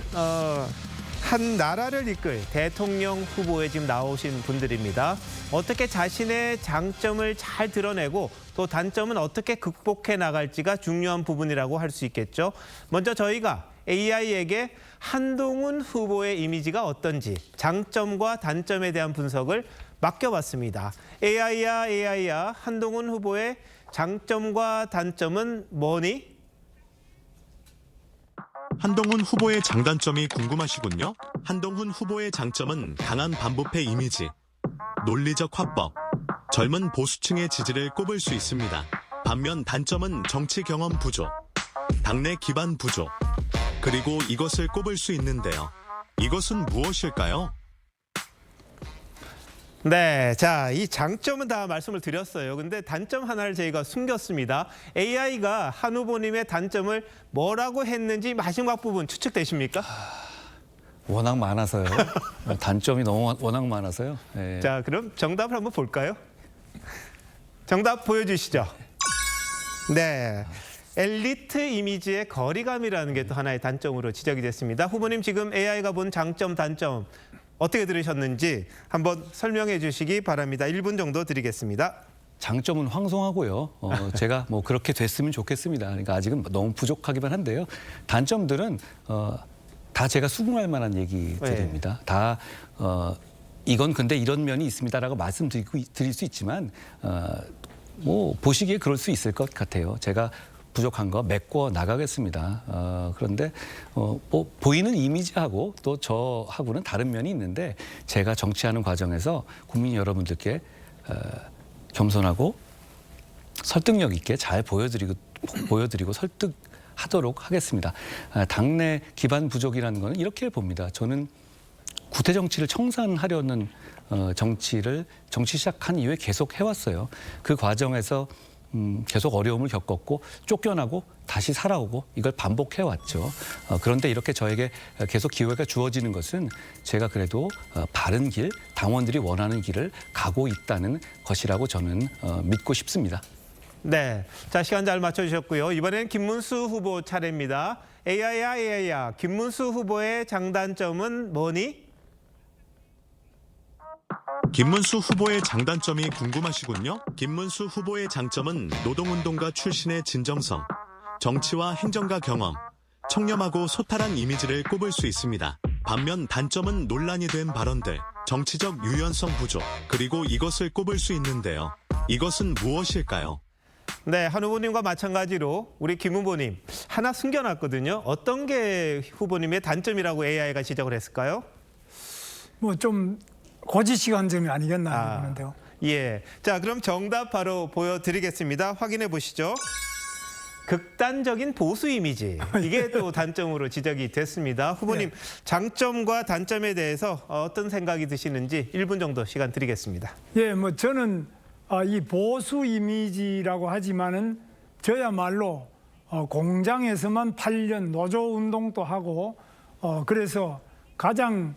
한 나라를 이끌 대통령 후보에 지금 나오신 분들입니다. 어떻게 자신의 장점을 잘 드러내고 또 단점은 어떻게 극복해 나갈지가 중요한 부분이라고 할 수 있겠죠. 먼저 저희가 AI에게 한동훈 후보의 이미지가 어떤지 장점과 단점에 대한 분석을 맡겨봤습니다. AI야, 한동훈 후보의 장점과 단점은 뭐니? 한동훈 후보의 장단점이 궁금하시군요. 한동훈 후보의 장점은 강한 반부패 이미지, 논리적 화법, 젊은 보수층의 지지를 꼽을 수 있습니다. 반면 단점은 정치 경험 부족, 당내 기반 부족, 그리고 이것을 꼽을 수 있는데요. 이것은 무엇일까요? 네, 자, 이 장점은 다 말씀을 드렸어요. 근데 단점 하나를 저희가 숨겼습니다. AI가 한 후보님의 단점을 뭐라고 했는지 마지막 부분 추측되십니까? 워낙 많아서요. 단점이 너무 워낙 많아서요. 예. 자, 그럼 정답을 한번 볼까요? 정답 보여주시죠. 네. 엘리트 이미지의 거리감이라는 게 또 하나의 단점으로 지적이 됐습니다. 후보님 지금 AI가 본 장점, 단점 어떻게 들으셨는지 한번 설명해 주시기 바랍니다. 1분 정도 드리겠습니다. 장점은 황송하고요. 제가 뭐 그렇게 됐으면 좋겠습니다. 그러니까 아직은 너무 부족하기만 한데요. 단점들은 다 제가 수긍할 만한 얘기들입니다. 다 이건 근데 이런 면이 있습니다라고 말씀드릴 수 있지만 뭐 보시기에 그럴 수 있을 것 같아요. 제가 부족한 거 메꿔 나가겠습니다. 그런데 뭐 보이는 이미지하고 또 저하고는 다른 면이 있는데 제가 정치하는 과정에서 국민 여러분들께 겸손하고 설득력 있게 잘 보여드리고 설득하도록 하겠습니다. 당내 기반 부족이라는 거는 이렇게 봅니다. 저는 구태 정치를 청산하려는 정치 시작한 이후에 계속 해왔어요. 그 과정에서 계속 어려움을 겪었고 쫓겨나고 다시 살아오고 이걸 반복해왔죠. 그런데 이렇게 저에게 계속 기회가 주어지는 것은 제가 그래도 바른 길, 당원들이 원하는 길을 가고 있다는 것이라고 저는 믿고 싶습니다. 네, 자 시간 잘 맞춰주셨고요. 이번엔 김문수 후보 차례입니다. AI야, 김문수 후보의 장단점은 뭐니? 김문수 후보의 장단점이 궁금하시군요. 김문수 후보의 장점은 노동운동가 출신의 진정성, 정치와 행정가 경험, 청렴하고 소탈한 이미지를 꼽을 수 있습니다. 반면 단점은 논란이 된 발언들, 정치적 유연성 부족, 그리고 이것을 꼽을 수 있는데요. 이것은 무엇일까요? 네, 한 후보님과 마찬가지로 우리 김 후보님 하나 숨겨놨거든요. 어떤 게 후보님의 단점이라고 AI가 지적을 했을까요? 뭐 좀 고지식한 점이 아니겠나 하는데요. 예, 자 그럼 정답 바로 보여드리겠습니다. 확인해 보시죠. 극단적인 보수 이미지, 이게 또 단점으로 지적이 됐습니다. 후보님, 네. 장점과 단점에 대해서 어떤 생각이 드시는지 1분 정도 시간 드리겠습니다. 예, 뭐 저는 이 보수 이미지라고 하지만은 저야말로 공장에서만 8년 노조 운동도 하고 그래서 가장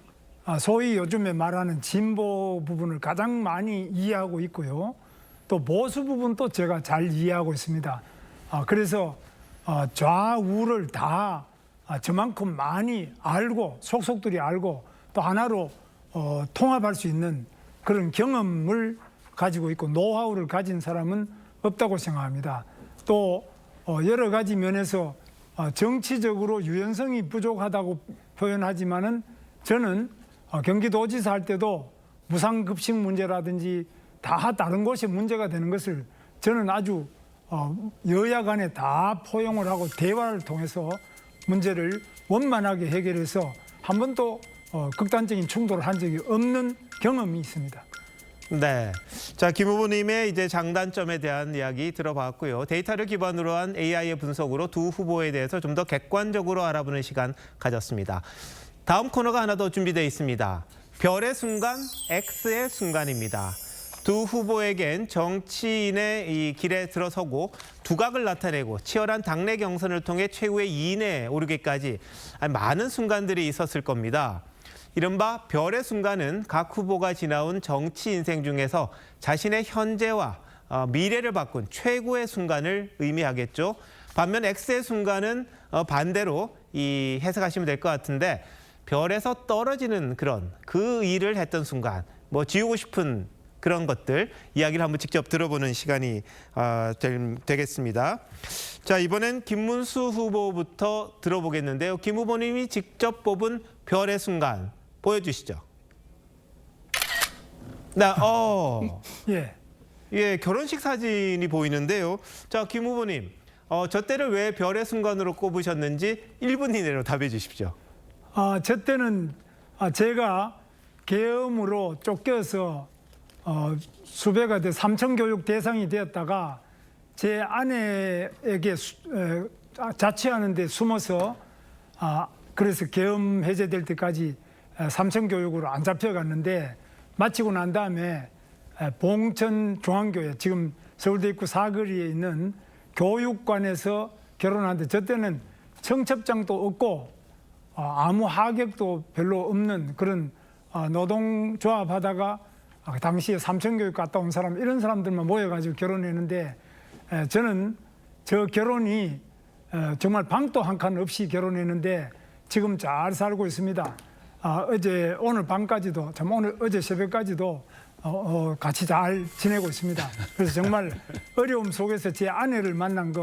소위 요즘에 말하는 진보 부분을 가장 많이 이해하고 있고요. 또 보수 부분도 제가 잘 이해하고 있습니다. 그래서 좌우를 다 저만큼 많이 알고 속속들이 알고 또 하나로 통합할 수 있는 그런 경험을 가지고 있고 노하우를 가진 사람은 없다고 생각합니다. 또 여러 가지 면에서 정치적으로 유연성이 부족하다고 표현하지만은 저는 경기도지사 할 때도 무상급식 문제라든지 다 다른 곳이 문제가 되는 것을 저는 아주 여야 간에 다 포용을 하고 대화를 통해서 문제를 원만하게 해결해서 한 번도 극단적인 충돌을 한 적이 없는 경험이 있습니다. 네, 자 김 후보님의 이제 장단점에 대한 이야기 들어봤고요. 데이터를 기반으로 한 AI의 분석으로 두 후보에 대해서 좀 더 객관적으로 알아보는 시간 가졌습니다. 다음 코너가 하나 더 준비되어 있습니다. 별의 순간, X의 순간입니다. 두 후보에겐 정치인의 이 길에 들어서고 두각을 나타내고 치열한 당내 경선을 통해 최후의 2인에 오르기까지 많은 순간들이 있었을 겁니다. 이른바 별의 순간은 각 후보가 지나온 정치 인생 중에서 자신의 현재와 미래를 바꾼 최고의 순간을 의미하겠죠. 반면 X의 순간은 반대로 해석하시면 될 것 같은데 별에서 떨어지는 그런 그 일을 했던 순간, 뭐 지우고 싶은 그런 것들 이야기를 한번 직접 들어보는 시간이 되겠습니다. 자, 이번엔 김문수 후보부터 들어보겠는데요. 김 후보님이 직접 뽑은 별의 순간 보여주시죠. 예. 예, 결혼식 사진이 보이는데요. 자, 김 후보님, 저 때를 왜 별의 순간으로 꼽으셨는지 1분 이내로 답해 주십시오. 저 때는 제가 계엄으로 쫓겨서 수배가 돼 삼청교육 대상이 되었다가 제 아내에게 자취하는 데 숨어서 그래서 계엄 해제될 때까지 삼청교육으로 안 잡혀갔는데 마치고 난 다음에 봉천 중앙교회 지금 서울대 입구 사거리에 있는 교육관에서 결혼하는데 저 때는 청첩장도 없고 아무 하객도 별로 없는 그런 노동조합 하다가 당시에 삼청교육 갔다 온 사람 이런 사람들만 모여가지고 결혼했는데 저는 저 결혼이 정말 방도 한 칸 없이 결혼했는데 지금 잘 살고 있습니다. 오늘 밤까지도 어제 새벽까지도 같이 잘 지내고 있습니다. 그래서 정말 어려움 속에서 제 아내를 만난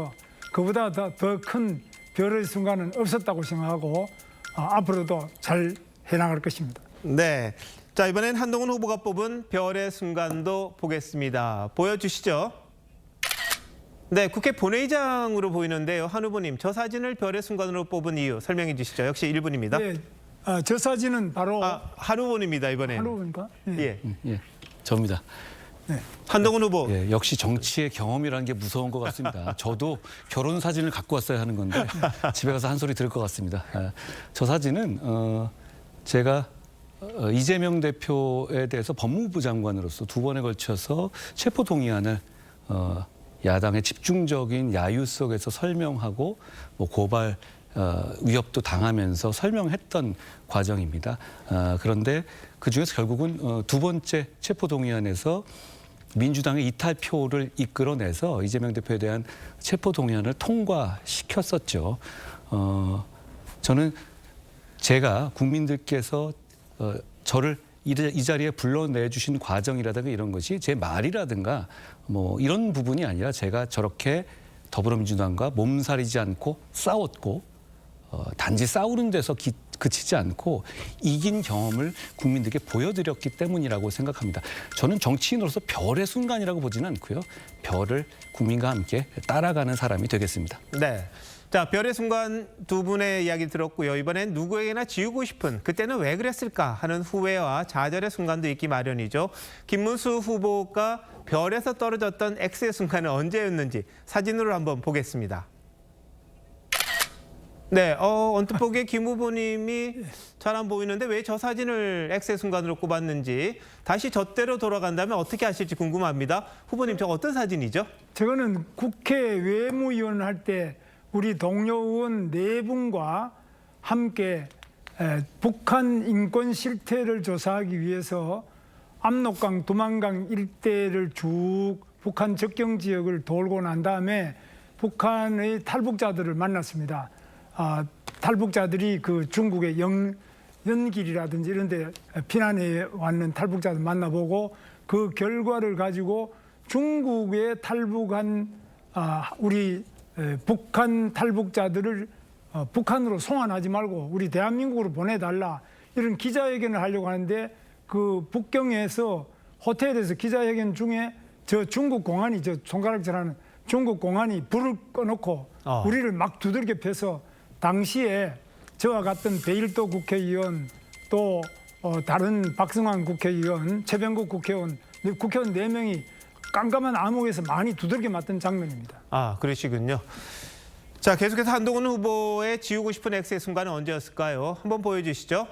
그보다 더 큰 별의 순간은 없었다고 생각하고 앞으로도 잘 해나갈 것입니다. 네, 자 이번엔 한동훈 후보가 뽑은 별의 순간도 보겠습니다. 보여주시죠. 네, 국회 본회의장으로 보이는데요. 한 후보님, 저 사진을 별의 순간으로 뽑은 이유 설명해 주시죠. 역시 1분입니다. 네, 저 사진은 바로 한 후보입니다, 이번엔. 한 후보입니까? 네. 예. 저입니다. 네. 한동훈 후보. 예, 역시 정치의 경험이라는 게 무서운 것 같습니다. 저도 결혼 사진을 갖고 왔어야 하는 건데 집에 가서 한 소리 들을 것 같습니다. 저 사진은 제가 이재명 대표에 대해서 법무부 장관으로서 2번에 걸쳐서 체포 동의안을 야당의 집중적인 야유 속에서 설명하고 고발 위협도 당하면서 설명했던 과정입니다. 그런데 그중에서 결국은 2번째 체포 동의안에서 민주당의 이탈표를 이끌어내서 이재명 대표에 대한 체포 동의안을 통과시켰었죠. 저는 제가 국민들께서 저를 이 자리에 불러내 주신 과정이라든가 이런 것이 제 말이라든가 이런 부분이 아니라 제가 저렇게 더불어민주당과 몸살이지 않고 싸웠고 단지 싸우는 데서 그치지 않고 이긴 경험을 국민들께 보여드렸기 때문이라고 생각합니다. 저는 정치인으로서 별의 순간이라고 보지는 않고요. 별을 국민과 함께 따라가는 사람이 되겠습니다. 네. 자, 별의 순간 두 분의 이야기 들었고요. 이번엔 누구에게나 지우고 싶은 그때는 왜 그랬을까 하는 후회와 좌절의 순간도 있기 마련이죠. 김문수 후보가 별에서 떨어졌던 X의 순간은 언제였는지 사진으로 한번 보겠습니다. 네, 언뜻 보기에 김 후보님이 잘 안 보이는데 왜 저 사진을 X의 순간으로 꼽았는지 다시 저때로 돌아간다면 어떻게 하실지 궁금합니다. 후보님, 저 어떤 사진이죠? 저거는 국회 외무위원 할 때 우리 동료 의원 4분과 함께 북한 인권 실태를 조사하기 위해서 압록강, 두만강 일대를 쭉 북한 접경 지역을 돌고 난 다음에 북한의 탈북자들을 만났습니다. 탈북자들이 그 중국의 연길이라든지 이런 데 피난해 왔는 탈북자들 만나보고 그 결과를 가지고 중국에 탈북한 우리 북한 탈북자들을 북한으로 송환하지 말고 우리 대한민국으로 보내달라 이런 기자회견을 하려고 하는데 그 북경에서 호텔에서 기자회견 중에 저 중국 공안이 저 손가락질하는 중국 공안이 불을 꺼놓고 우리를 막 두들겨 패서 당시에 저와 같은 베일도 국회의원 또 다른 박승환 국회의원, 최병국 국회의원 4명이 깜깜한 암흑에서 많이 두들겨 맞던 장면입니다. 그러시군요. 자, 계속해서 한동훈 후보의 지우고 싶은 X의 순간은 언제였을까요? 한번 보여주시죠.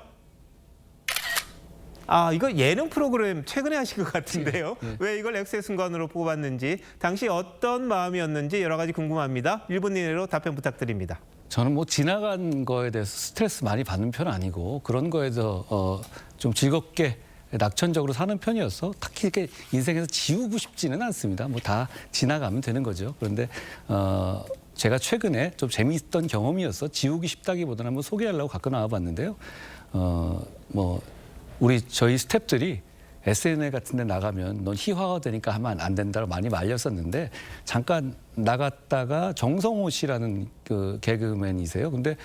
이거 예능 프로그램 최근에 하신 것 같은데요. 왜 이걸 X의 순간으로 뽑았는지, 당시 어떤 마음이었는지 여러 가지 궁금합니다. 1분 이내로 답변 부탁드립니다. 저는 지나간 거에 대해서 스트레스 많이 받는 편은 아니고 그런 거에서 좀 즐겁게 낙천적으로 사는 편이어서 딱히 이렇게 인생에서 지우고 싶지는 않습니다. 다 지나가면 되는 거죠. 그런데 제가 최근에 좀 재미있던 경험이어서 지우기 쉽다기보다는 한번 소개하려고 갖고 나와봤는데요. 저희 스태프들이 SNL 같은 데 나가면 넌 희화가 되니까 하면 안 된다고 많이 말렸었는데 잠깐 나갔다가 정성호 씨라는 그 개그맨이세요. 근데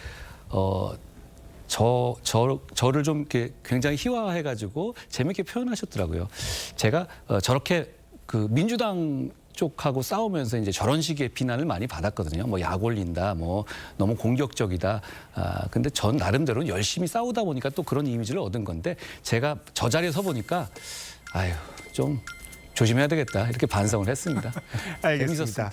저를 좀 이렇게 굉장히 희화해가지고 재밌게 표현하셨더라고요. 제가 저렇게 그 민주당 쪽하고 싸우면서 이제 저런 식의 비난을 많이 받았거든요. 뭐 약 올린다, 뭐 너무 공격적이다. 근데 전 나름대로 열심히 싸우다 보니까 또 그런 이미지를 얻은 건데 제가 저 자리에 서 보니까 아유 좀 조심해야 되겠다 이렇게 반성을 했습니다. 알겠습니다. 재밌었습니다.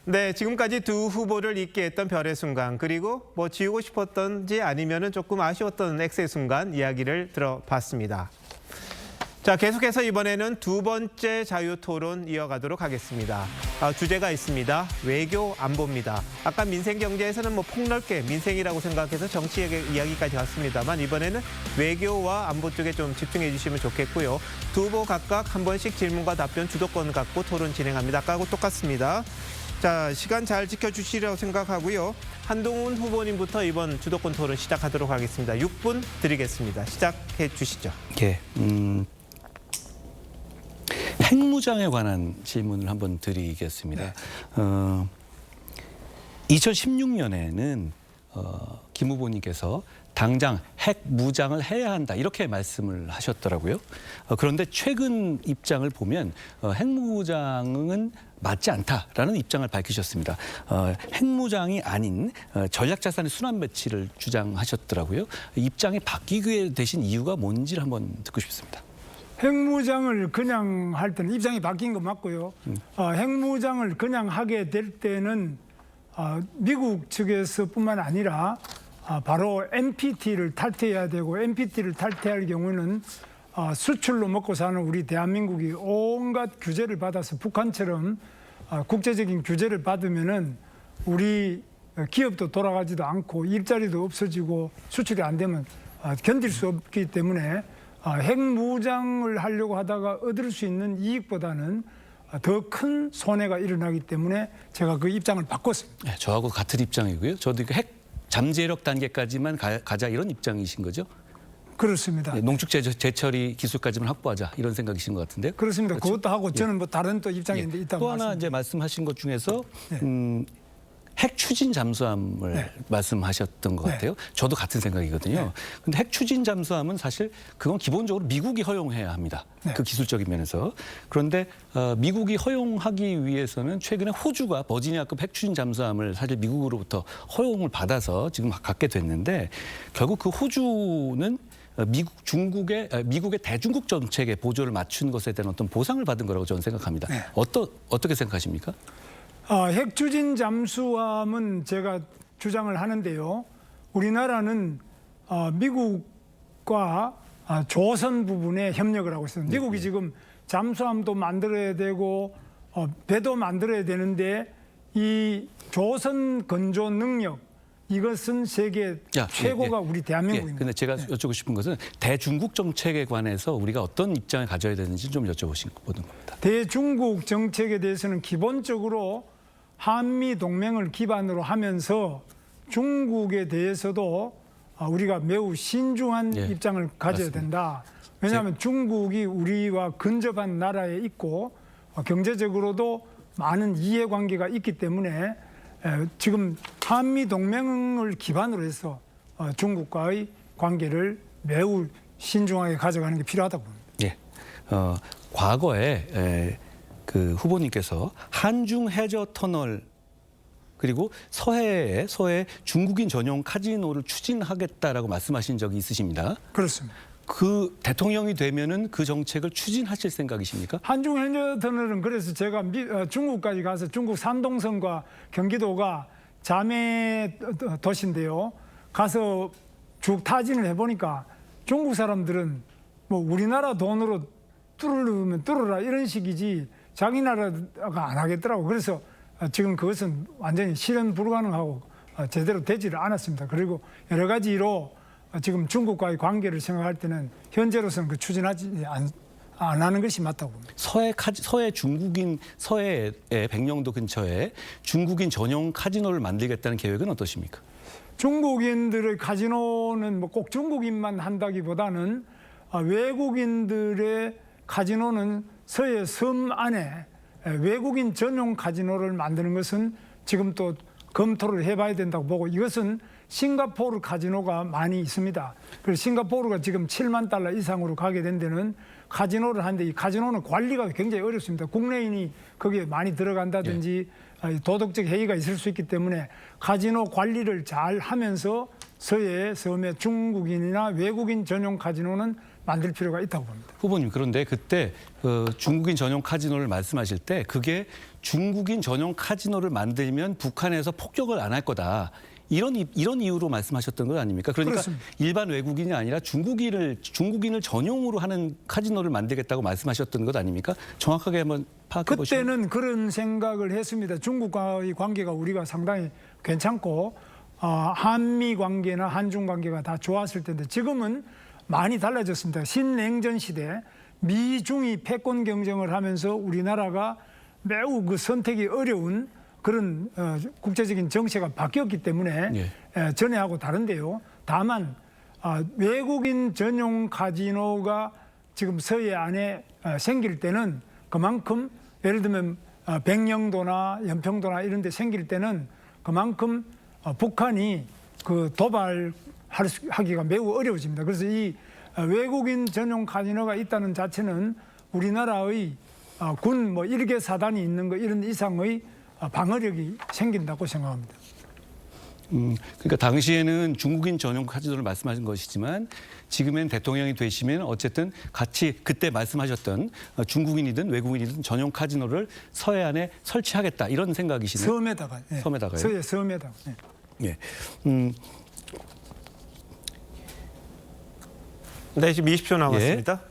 네, 지금까지 두 후보를 잊게 했던 별의 순간 그리고 뭐 지우고 싶었던지 아니면은 조금 아쉬웠던 X의 순간 이야기를 들어봤습니다. 자, 계속해서 이번에는 두 번째 자유토론 이어가도록 하겠습니다. 주제가 있습니다. 외교 안보입니다. 아까 민생경제에서는 뭐 폭넓게 민생이라고 생각해서 정치 이야기까지 왔습니다만 이번에는 외교와 안보 쪽에 좀 집중해 주시면 좋겠고요. 두 후보 각각 한 번씩 질문과 답변 주도권 갖고 토론 진행합니다. 아까하고 똑같습니다. 자, 시간 잘 지켜주시리라고 생각하고요. 한동훈 후보님부터 이번 주도권 토론 시작하도록 하겠습니다. 6분 드리겠습니다. 시작해 주시죠. 예, 핵무장에 관한 질문을 한번 드리겠습니다. 2016년에는 김 후보님께서 당장 핵무장을 해야 한다 이렇게 말씀을 하셨더라고요. 그런데 최근 입장을 보면 핵무장은 맞지 않다라는 입장을 밝히셨습니다. 핵무장이 아닌 전략자산의 순환 배치를 주장하셨더라고요. 입장이 바뀌게 되신 이유가 뭔지를 한번 듣고 싶습니다. 핵무장을 그냥 할 때는 입장이 바뀐 거 맞고요. 핵무장을 그냥 하게 될 때는 미국 측에서뿐만 아니라 바로 NPT를 탈퇴해야 되고 NPT를 탈퇴할 경우는 수출로 먹고 사는 우리 대한민국이 온갖 규제를 받아서 북한처럼 국제적인 규제를 받으면은 우리 기업도 돌아가지도 않고 일자리도 없어지고 수출이 안 되면 견딜 수 없기 때문에 핵무장을 하려고 하다가 얻을 수 있는 이익보다는 더 큰 손해가 일어나기 때문에 제가 그 입장을 바꿨습니다. 네, 저하고 같은 입장이고요. 저도 핵 잠재력 단계까지만 가자 이런 입장이신 거죠? 그렇습니다. 네, 농축 재처리 기술까지만 확보하자 이런 생각이신 것 같은데요. 그렇습니다. 그렇죠? 그것도 하고 저는 뭐 다른 또 입장인데 이따 또 하나 이제 말씀하신 것 중에서 핵 추진 잠수함을 말씀하셨던 것 같아요. 저도 같은 생각이거든요. 근데 핵 추진 잠수함은 사실 그건 기본적으로 미국이 허용해야 합니다. 그 기술적인 면에서. 그런데 미국이 허용하기 위해서는 최근에 호주가 버지니아급 핵 추진 잠수함을 사실 미국으로부터 허용을 받아서 지금 갖게 됐는데 결국 그 호주는 미국의 대중국 정책에 보조를 맞춘 것에 대한 어떤 보상을 받은 거라고 저는 생각합니다. 어떻게 생각하십니까? 핵 추진 잠수함은 제가 주장을 하는데요. 우리나라는 미국과 조선 부분에 협력을 하고 있습니다. 미국이 지금 잠수함도 만들어야 되고 배도 만들어야 되는데 이 조선 건조 능력 이것은 세계 최고가 우리 대한민국입니다. 그런데 제가 여쭤보고 싶은 것은 대중국 정책에 관해서 우리가 어떤 입장을 가져야 되는지 좀 여쭤보는 겁니다. 대중국 정책에 대해서는 기본적으로 한미 동맹을 기반으로 하면서 중국에 대해서도 우리가 매우 신중한 입장을 가져야 된다. 왜냐하면 중국이 우리와 근접한 나라에 있고 경제적으로도 많은 이해관계가 있기 때문에 지금 한미 동맹을 기반으로 해서 중국과의 관계를 매우 신중하게 가져가는 게 필요하다고 봅니다. 예, 과거에 그 후보님께서 한중 해저 터널 그리고 서해 중국인 전용 카지노를 추진하겠다라고 말씀하신 적이 있으십니다. 그렇습니다. 그 대통령이 되면은 그 정책을 추진하실 생각이십니까? 한중 해저 터널은 그래서 제가 중국까지 가서 중국 산동성과 경기도가 자매 도시인데요. 가서 쭉 타진을 해보니까 중국 사람들은 뭐 우리나라 돈으로 뚫으면 뚫어라 이런 식이지 자기 나라가 안 하겠더라고. 그래서 지금 그것은 완전히 실현 불가능하고 제대로 되지를 않았습니다. 그리고 여러 가지로 지금 중국과의 관계를 생각할 때는 현재로서는 그 추진하지 안 하는 것이 맞다고 봅니다. 서해 백령도 근처에 중국인 전용 카지노를 만들겠다는 계획은 어떠십니까? 중국인들의 카지노는 뭐 꼭 중국인만 한다기보다는 외국인들의 카지노는 서해 섬 안에 외국인 전용 카지노를 만드는 것은 지금 또 검토를 해봐야 된다고 보고, 이것은 싱가포르 카지노가 많이 있습니다. 그래서 싱가포르가 지금 7만 달러 이상으로 가게 된 데는 카지노를 하는데, 이 카지노는 관리가 굉장히 어렵습니다. 국내인이 거기에 많이 들어간다든지 도덕적 해이가 있을 수 있기 때문에 카지노 관리를 잘 하면서 서해 섬에 중국인이나 외국인 전용 카지노는 만들 필요가 있다고 봅니다. 후보님, 그런데 그때 중국인 전용 카지노를 말씀하실 때 그게 중국인 전용 카지노를 만들면 북한에서 폭격을 안 할 거다. 이런 이유로 말씀하셨던 것 아닙니까? 그러니까 그렇습니다. 일반 외국인이 아니라 중국인을 전용으로 하는 카지노를 만들겠다고 말씀하셨던 것 아닙니까? 정확하게 한번 파악해 보시죠. 그때는 그런 생각을 했습니다. 중국과의 관계가 우리가 상당히 괜찮고 한미 관계나 한중 관계가 다 좋았을 텐데, 지금은 많이 달라졌습니다. 신냉전 시대 미중이 패권 경쟁을 하면서 우리나라가 매우 그 선택이 어려운 그런 국제적인 정세가 바뀌었기 때문에 전에하고 다른데요. 다만 외국인 전용 카지노가 지금 서해 안에 생길 때는 그만큼, 예를 들면 백령도나 연평도나 이런 데 생길 때는 그만큼 북한이 그 도발하기가 매우 어려워집니다. 그래서 이 외국인 전용 카지노가 있다는 자체는 우리나라의 군 뭐 1개 사단이 있는 거 이런 이상의 방어력이 생긴다고 생각합니다. 그러니까 당시에는 중국인 전용 카지노를 말씀하신 것이지만 지금은 대통령이 되시면 어쨌든 같이 그때 말씀하셨던 중국인이든 외국인이든 전용 카지노를 서해안에 설치하겠다, 이런 생각이시네요. 섬에다가. 예. 섬에다가요? 서해 섬에다가. 예. 예. 네, 지금 20초 남았습니다.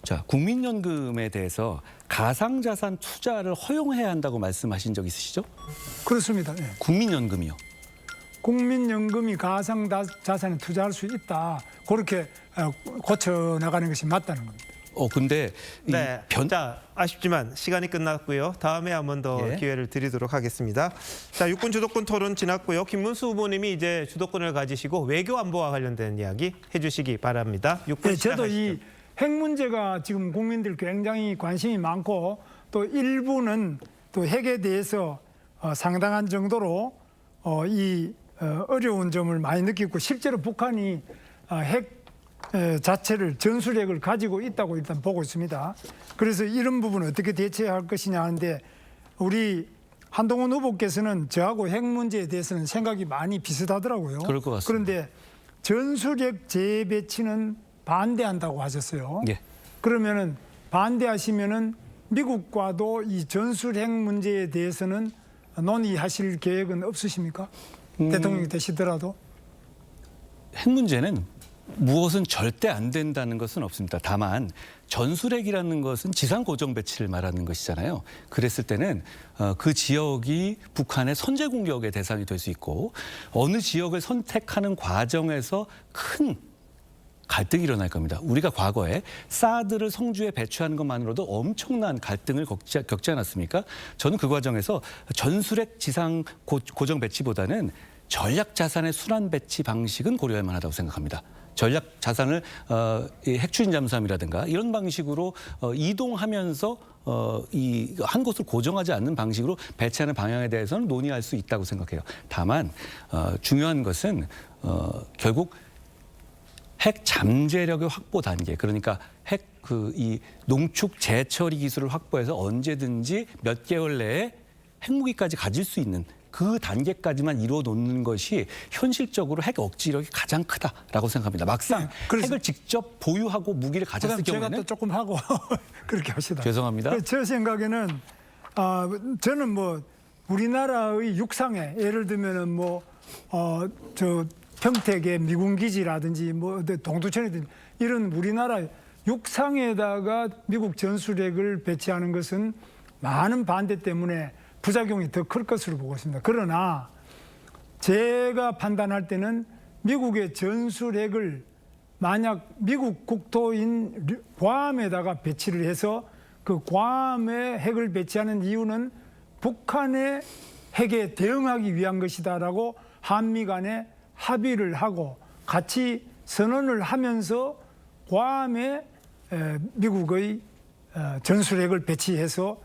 자, 국민연금에 대해서 가상자산 투자를 허용해야 한다고 말씀하신 적 있으시죠? 그렇습니다. 예. 국민연금이요. 국민연금이 가상자산에 투자할 수 있다. 그렇게 고쳐 나가는 것이 맞다는 겁니다. 근데 네, 자, 아쉽지만 시간이 끝났고요. 다음에 한 번 더 기회를 드리도록 하겠습니다. 자, 육군 주도권 토론 지났고요. 김문수 후보님이 이제 주도권을 가지시고 외교 안보와 관련된 이야기 해주시기 바랍니다. 육군 네, 저도 시작하시죠. 이 핵 문제가 지금 국민들 굉장히 관심이 많고, 또 일부는 또 핵에 대해서 상당한 정도로 어려운 점을 많이 느끼고, 실제로 북한이 핵 자체를 전술핵을 가지고 있다고 일단 보고 있습니다. 그래서 이런 부분을 어떻게 대처할 것이냐 하는데, 우리 한동훈 후보께서는 저하고 핵 문제에 대해서는 생각이 많이 비슷하더라고요. 그럴 것 같습니다. 그런데 전술핵 재배치는 반대한다고 하셨어요. 예. 그러면은 반대하시면은 미국과도 이 전술핵 문제에 대해서는 논의하실 계획은 없으십니까? 대통령이 되시더라도. 핵 문제는 무엇은 절대 안 된다는 것은 없습니다. 다만 전술핵이라는 것은 지상 고정 배치를 말하는 것이잖아요. 그랬을 때는 그 지역이 북한의 선제 공격의 대상이 될 수 있고, 어느 지역을 선택하는 과정에서 큰 갈등이 일어날 겁니다. 우리가 과거에 사드를 성주에 배치하는 것만으로도 엄청난 갈등을 겪지 않았습니까? 저는 그 과정에서 전술핵 지상 고정 배치보다는 전략 자산의 순환 배치 방식은 고려할 만하다고 생각합니다. 전략 자산을 핵추진 잠수함이라든가 이런 방식으로 이동하면서 이 한 곳을 고정하지 않는 방식으로 배치하는 방향에 대해서는 논의할 수 있다고 생각해요. 다만 중요한 것은 결국 핵 잠재력의 확보 단계, 그러니까 이 농축 재처리 기술을 확보해서 언제든지 몇 개월 내에 핵무기까지 가질 수 있는 그 단계까지만 이루어 놓는 것이 현실적으로 핵 억지력이 가장 크다라고 생각합니다. 막상 핵을 직접 보유하고 무기를 가졌을 제가 경우에는 또 조금 하고 그렇게 하시다. 죄송합니다. 제 생각에는 저는 뭐 우리나라의 육상에 예를 들면은 평택의 미군 기지라든지 동두천이든지 이런 우리나라 육상에다가 미국 전술핵을 배치하는 것은 많은 반대 때문에 부작용이 더 클 것으로 보고 있습니다. 그러나 제가 판단할 때는 미국의 전술핵을 만약 미국 국토인 괌에다가 배치를 해서 그 괌에 핵을 배치하는 이유는 북한의 핵에 대응하기 위한 것이다라고 한미 간에 합의를 하고 같이 선언을 하면서 괌에 미국의 전술핵을 배치해서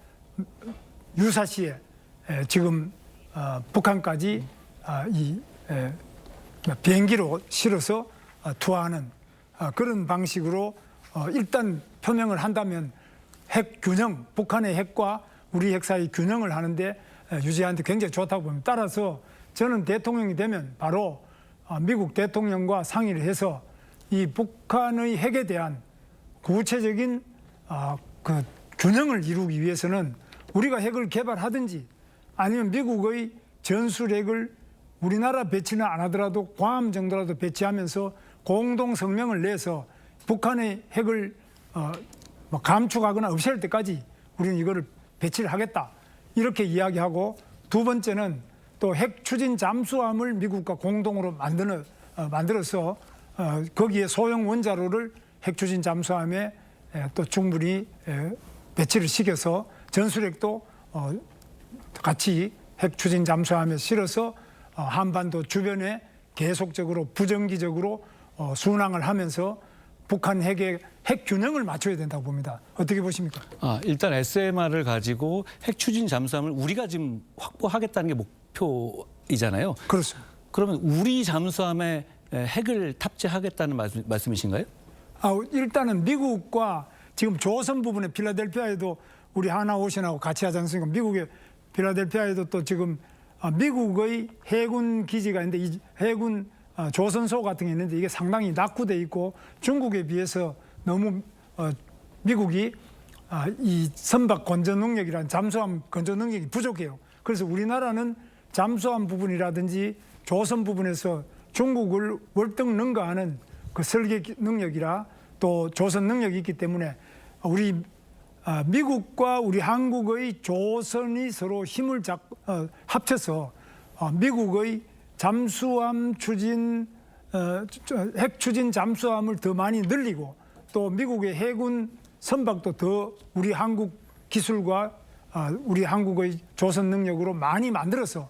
유사시에 지금 북한까지 비행기로 실어서 투하하는 그런 방식으로 일단 표명을 한다면 핵 균형, 북한의 핵과 우리 핵 사이 균형을 하는데 유지하는데 굉장히 좋다고 봅니다. 따라서 저는 대통령이 되면 바로 미국 대통령과 상의를 해서 이 북한의 핵에 대한 구체적인 그 균형을 이루기 위해서는 우리가 핵을 개발하든지 아니면 미국의 전술핵을 우리나라 배치는 안 하더라도 괌 정도라도 배치하면서 공동 성명을 내서 북한의 핵을 감축하거나 없앨 때까지 우리는 이거를 배치를 하겠다. 이렇게 이야기하고 두 번째는 또 핵 추진 잠수함을 미국과 공동으로 만들어서 거기에 소형 원자로를 핵 추진 잠수함에 또 충분히 배치를 시켜서 전술핵도 같이 핵 추진 잠수함에 실어서 한반도 주변에 계속적으로 부정기적으로 순항을 하면서 북한 핵의 핵 균형을 맞춰야 된다고 봅니다. 어떻게 보십니까? 일단 SMR을 가지고 핵 추진 잠수함을 우리가 지금 확보하겠다는 게 목표이잖아요. 그렇습니다. 그러면 우리 잠수함에 핵을 탑재하겠다는 말씀이신가요? 일단은 미국과 지금 조선 부분에 필라델피아에도 우리 하나오션하고 같이 하지 않습니까? 미국의 필라델피아에도 또 지금 미국의 해군 기지가 있는데 이 해군 조선소 같은 게 있는데 이게 상당히 낙후돼 있고 중국에 비해서 너무 미국이 이 선박 건조 능력이란 잠수함 건조 능력이 부족해요. 그래서 우리나라는 잠수함 부분이라든지 조선 부분에서 중국을 월등 능가하는 그 설계 능력이라 또 조선 능력이 있기 때문에 우리 미국과 우리 한국의 조선이 서로 힘을 합쳐서 미국의 잠수함 추진 핵 추진 잠수함을 더 많이 늘리고 또 미국의 해군 선박도 더 우리 한국 기술과 우리 한국의 조선 능력으로 많이 만들어서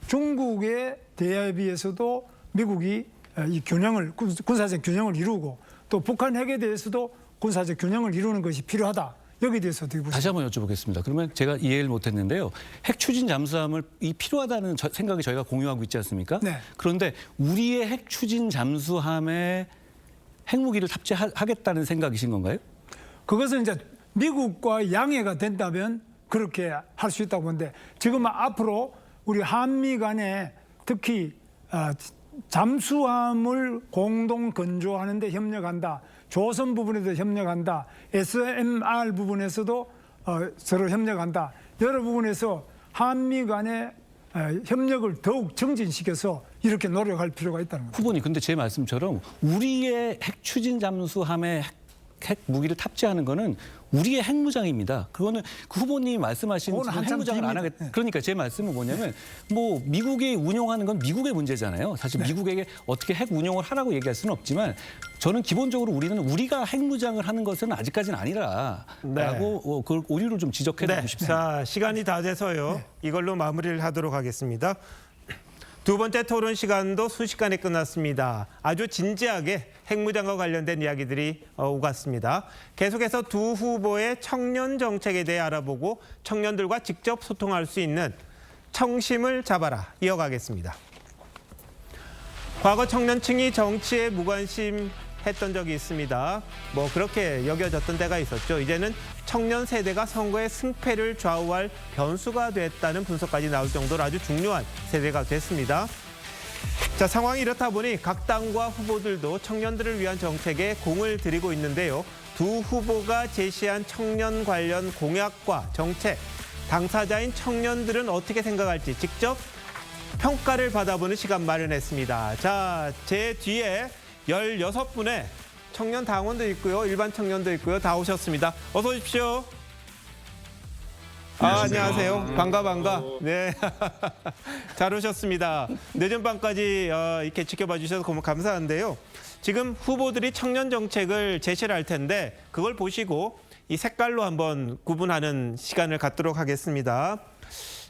중국의 대비해서도 미국이 이 균형을 군사적 균형을 이루고 또 북한 핵에 대해서도 군사적 균형을 이루는 것이 필요하다. 여기에 대해서 어떻게 보십니까? 다시 한번 여쭤보겠습니다. 그러면 제가 이해를 못했는데요. 핵 추진 잠수함을 필요하다는 생각이 저희가 공유하고 있지 않습니까? 네. 그런데 우리의 핵 추진 잠수함에 핵무기를 탑재하겠다는 생각이신 건가요? 그것은 이제 미국과 양해가 된다면 그렇게 할 수 있다고 보는데 지금 앞으로 우리 한미 간에 특히 잠수함을 공동 건조하는 데 협력한다. 조선 부분에도 협력한다. SMR 부분에서도 서로 협력한다. 여러 부분에서 한미 간의 협력을 더욱 증진시켜서 이렇게 노력할 필요가 있다는 겁니다. 후보님, 근데 제 말씀처럼 우리의 핵 추진 잠수함에 핵 무기를 탑재하는 거는 우리의 핵무장입니다. 그거는 그 후보님이 말씀하신 핵무장을 안 하겠다. 그러니까 제 말씀은 뭐냐면 뭐 미국이 운용하는 건 미국의 문제잖아요. 사실 미국에게 어떻게 핵 운용을 하라고 얘기할 수는 없지만 저는 기본적으로 우리가 핵무장을 하는 것은 아직까지는 아니라라고 그 오류를 좀 지적해드리고 싶습니다. 자, 시간이 다 돼서요. 이걸로 마무리를 하도록 하겠습니다. 두 번째 토론 시간도 순식간에 끝났습니다. 아주 진지하게 핵무장과 관련된 이야기들이 오갔습니다. 계속해서 두 후보의 청년 정책에 대해 알아보고 청년들과 직접 소통할 수 있는 청심을 잡아라 이어가겠습니다. 과거 청년층이 정치에 무관심했던 적이 있습니다. 뭐 그렇게 여겨졌던 때가 있었죠. 이제는 청년 세대가 선거의 승패를 좌우할 변수가 됐다는 분석까지 나올 정도로 아주 중요한 세대가 됐습니다. 자, 상황이 이렇다 보니 각 당과 후보들도 청년들을 위한 정책에 공을 들이고 있는데요. 두 후보가 제시한 청년 관련 공약과 정책, 당사자인 청년들은 어떻게 생각할지 직접 평가를 받아보는 시간 마련했습니다. 자, 제 뒤에 16분의 청년 당원도 있고요. 일반 청년도 있고요. 다 오셨습니다. 어서 오십시오. 안녕하세요. 반가. 네. 잘 오셨습니다. 늦은 밤까지 이렇게 지켜봐 주셔서 너무 감사한데요. 지금 후보들이 청년 정책을 제시를 할 텐데 그걸 보시고 이 색깔로 한번 구분하는 시간을 갖도록 하겠습니다.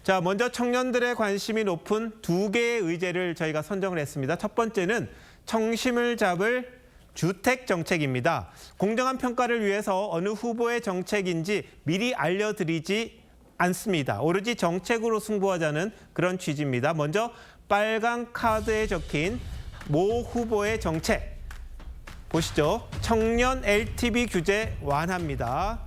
자, 먼저 청년들의 관심이 높은 두 개의 의제를 저희가 선정을 했습니다. 첫 번째는 청심을 잡을 주택 정책입니다. 공정한 평가를 위해서 어느 후보의 정책인지 미리 알려드리지 않습니다. 오로지 정책으로 승부하자는 그런 취지입니다. 먼저 빨간 카드에 적힌 모 후보의 정책 보시죠. 청년 LTV 규제 완화입니다.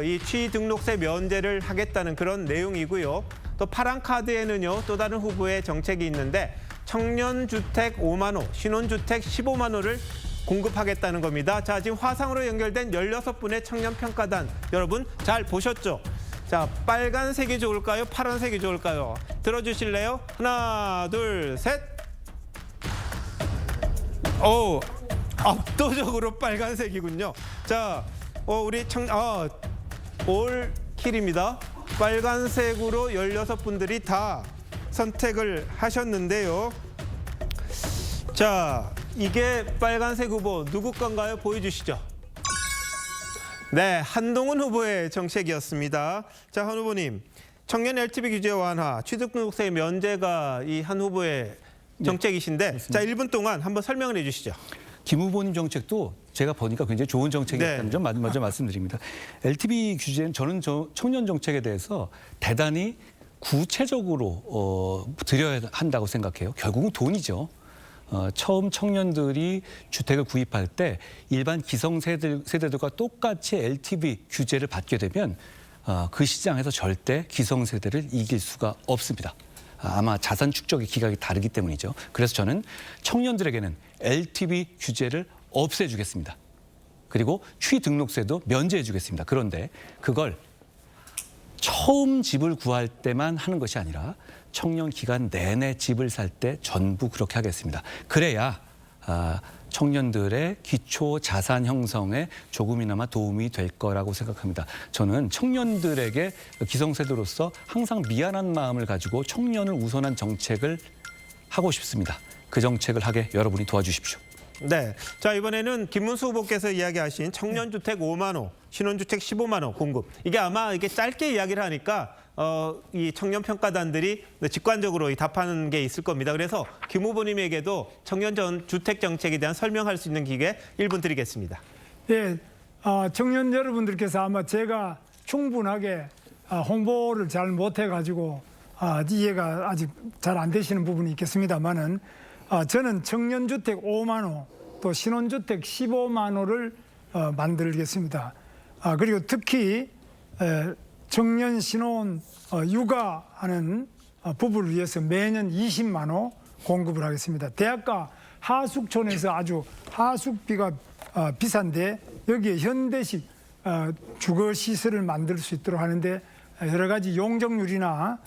이 취등록세 면제를 하겠다는 그런 내용이고요. 또 파란 카드에는요, 또 다른 후보의 정책이 있는데 청년 주택 5만 호, 신혼주택 15만 호를 공급하겠다는 겁니다. 자, 지금 화상으로 연결된 16분의 청년 평가단 여러분 잘 보셨죠? 자, 빨간색이 좋을까요? 파란색이 좋을까요? 들어주실래요? 하나, 둘, 셋. 압도적으로 빨간색이군요. 자, 우리 올킬입니다. 빨간색으로 16분들이 다 선택을 하셨는데요. 자, 이게 빨간색 후보 누구 건가요? 보여주시죠. 네, 한동훈 후보의 정책이었습니다. 자, 한 후보님, 청년 LTV 규제 완화, 취득등록세 면제가 이 한 후보의 정책이신데, 자, 1분 동안 한번 설명을 해주시죠. 김 후보님 정책도 제가 보니까 굉장히 좋은 정책이었다는 점 먼저 말씀드립니다. LTV 규제는 저는 청년 정책에 대해서 대단히 구체적으로 드려야 한다고 생각해요. 결국은 돈이죠. 처음 청년들이 주택을 구입할 때 일반 기성세대들과 똑같이 LTV 규제를 받게 되면 그 시장에서 절대 기성세대를 이길 수가 없습니다. 아마 자산 축적의 기각이 다르기 때문이죠. 그래서 저는 청년들에게는 LTV 규제를 없애주겠습니다. 그리고 취등록세도 면제해주겠습니다. 그런데 그걸 처음 집을 구할 때만 하는 것이 아니라 청년 기간 내내 집을 살 때 전부 그렇게 하겠습니다. 그래야 청년들의 기초 자산 형성에 조금이나마 도움이 될 거라고 생각합니다. 저는 청년들에게 기성세대로서 항상 미안한 마음을 가지고 청년을 우선한 정책을 하고 싶습니다. 그 정책을 하게 여러분이 도와주십시오. 네, 자, 이번에는 김문수 후보께서 이야기하신 청년주택 5만 호, 신혼주택 15만 호 공급. 이게 아마 이게 짧게 이야기를 하니까 이 청년 평가단들이 직관적으로 답하는 게 있을 겁니다. 그래서 김 후보님에게도 청년 주택 정책에 대한 설명할 수 있는 기회 1분 드리겠습니다. 예, 청년 여러분들께서 아마 제가 충분하게 홍보를 잘 못해가지고 이해가 아직 잘 안 되시는 부분이 있겠습니다만은 저는 청년주택 5만 호, 또 신혼주택 15만 호를 만들겠습니다. 그리고 특히 청년 신혼 육아하는 부부를 위해서 매년 20만 호 공급을 하겠습니다. 대학가 하숙촌에서 아주 하숙비가 비싼데 여기에 현대식 주거 시설을 만들 수 있도록 하는데 여러 가지 용적률이나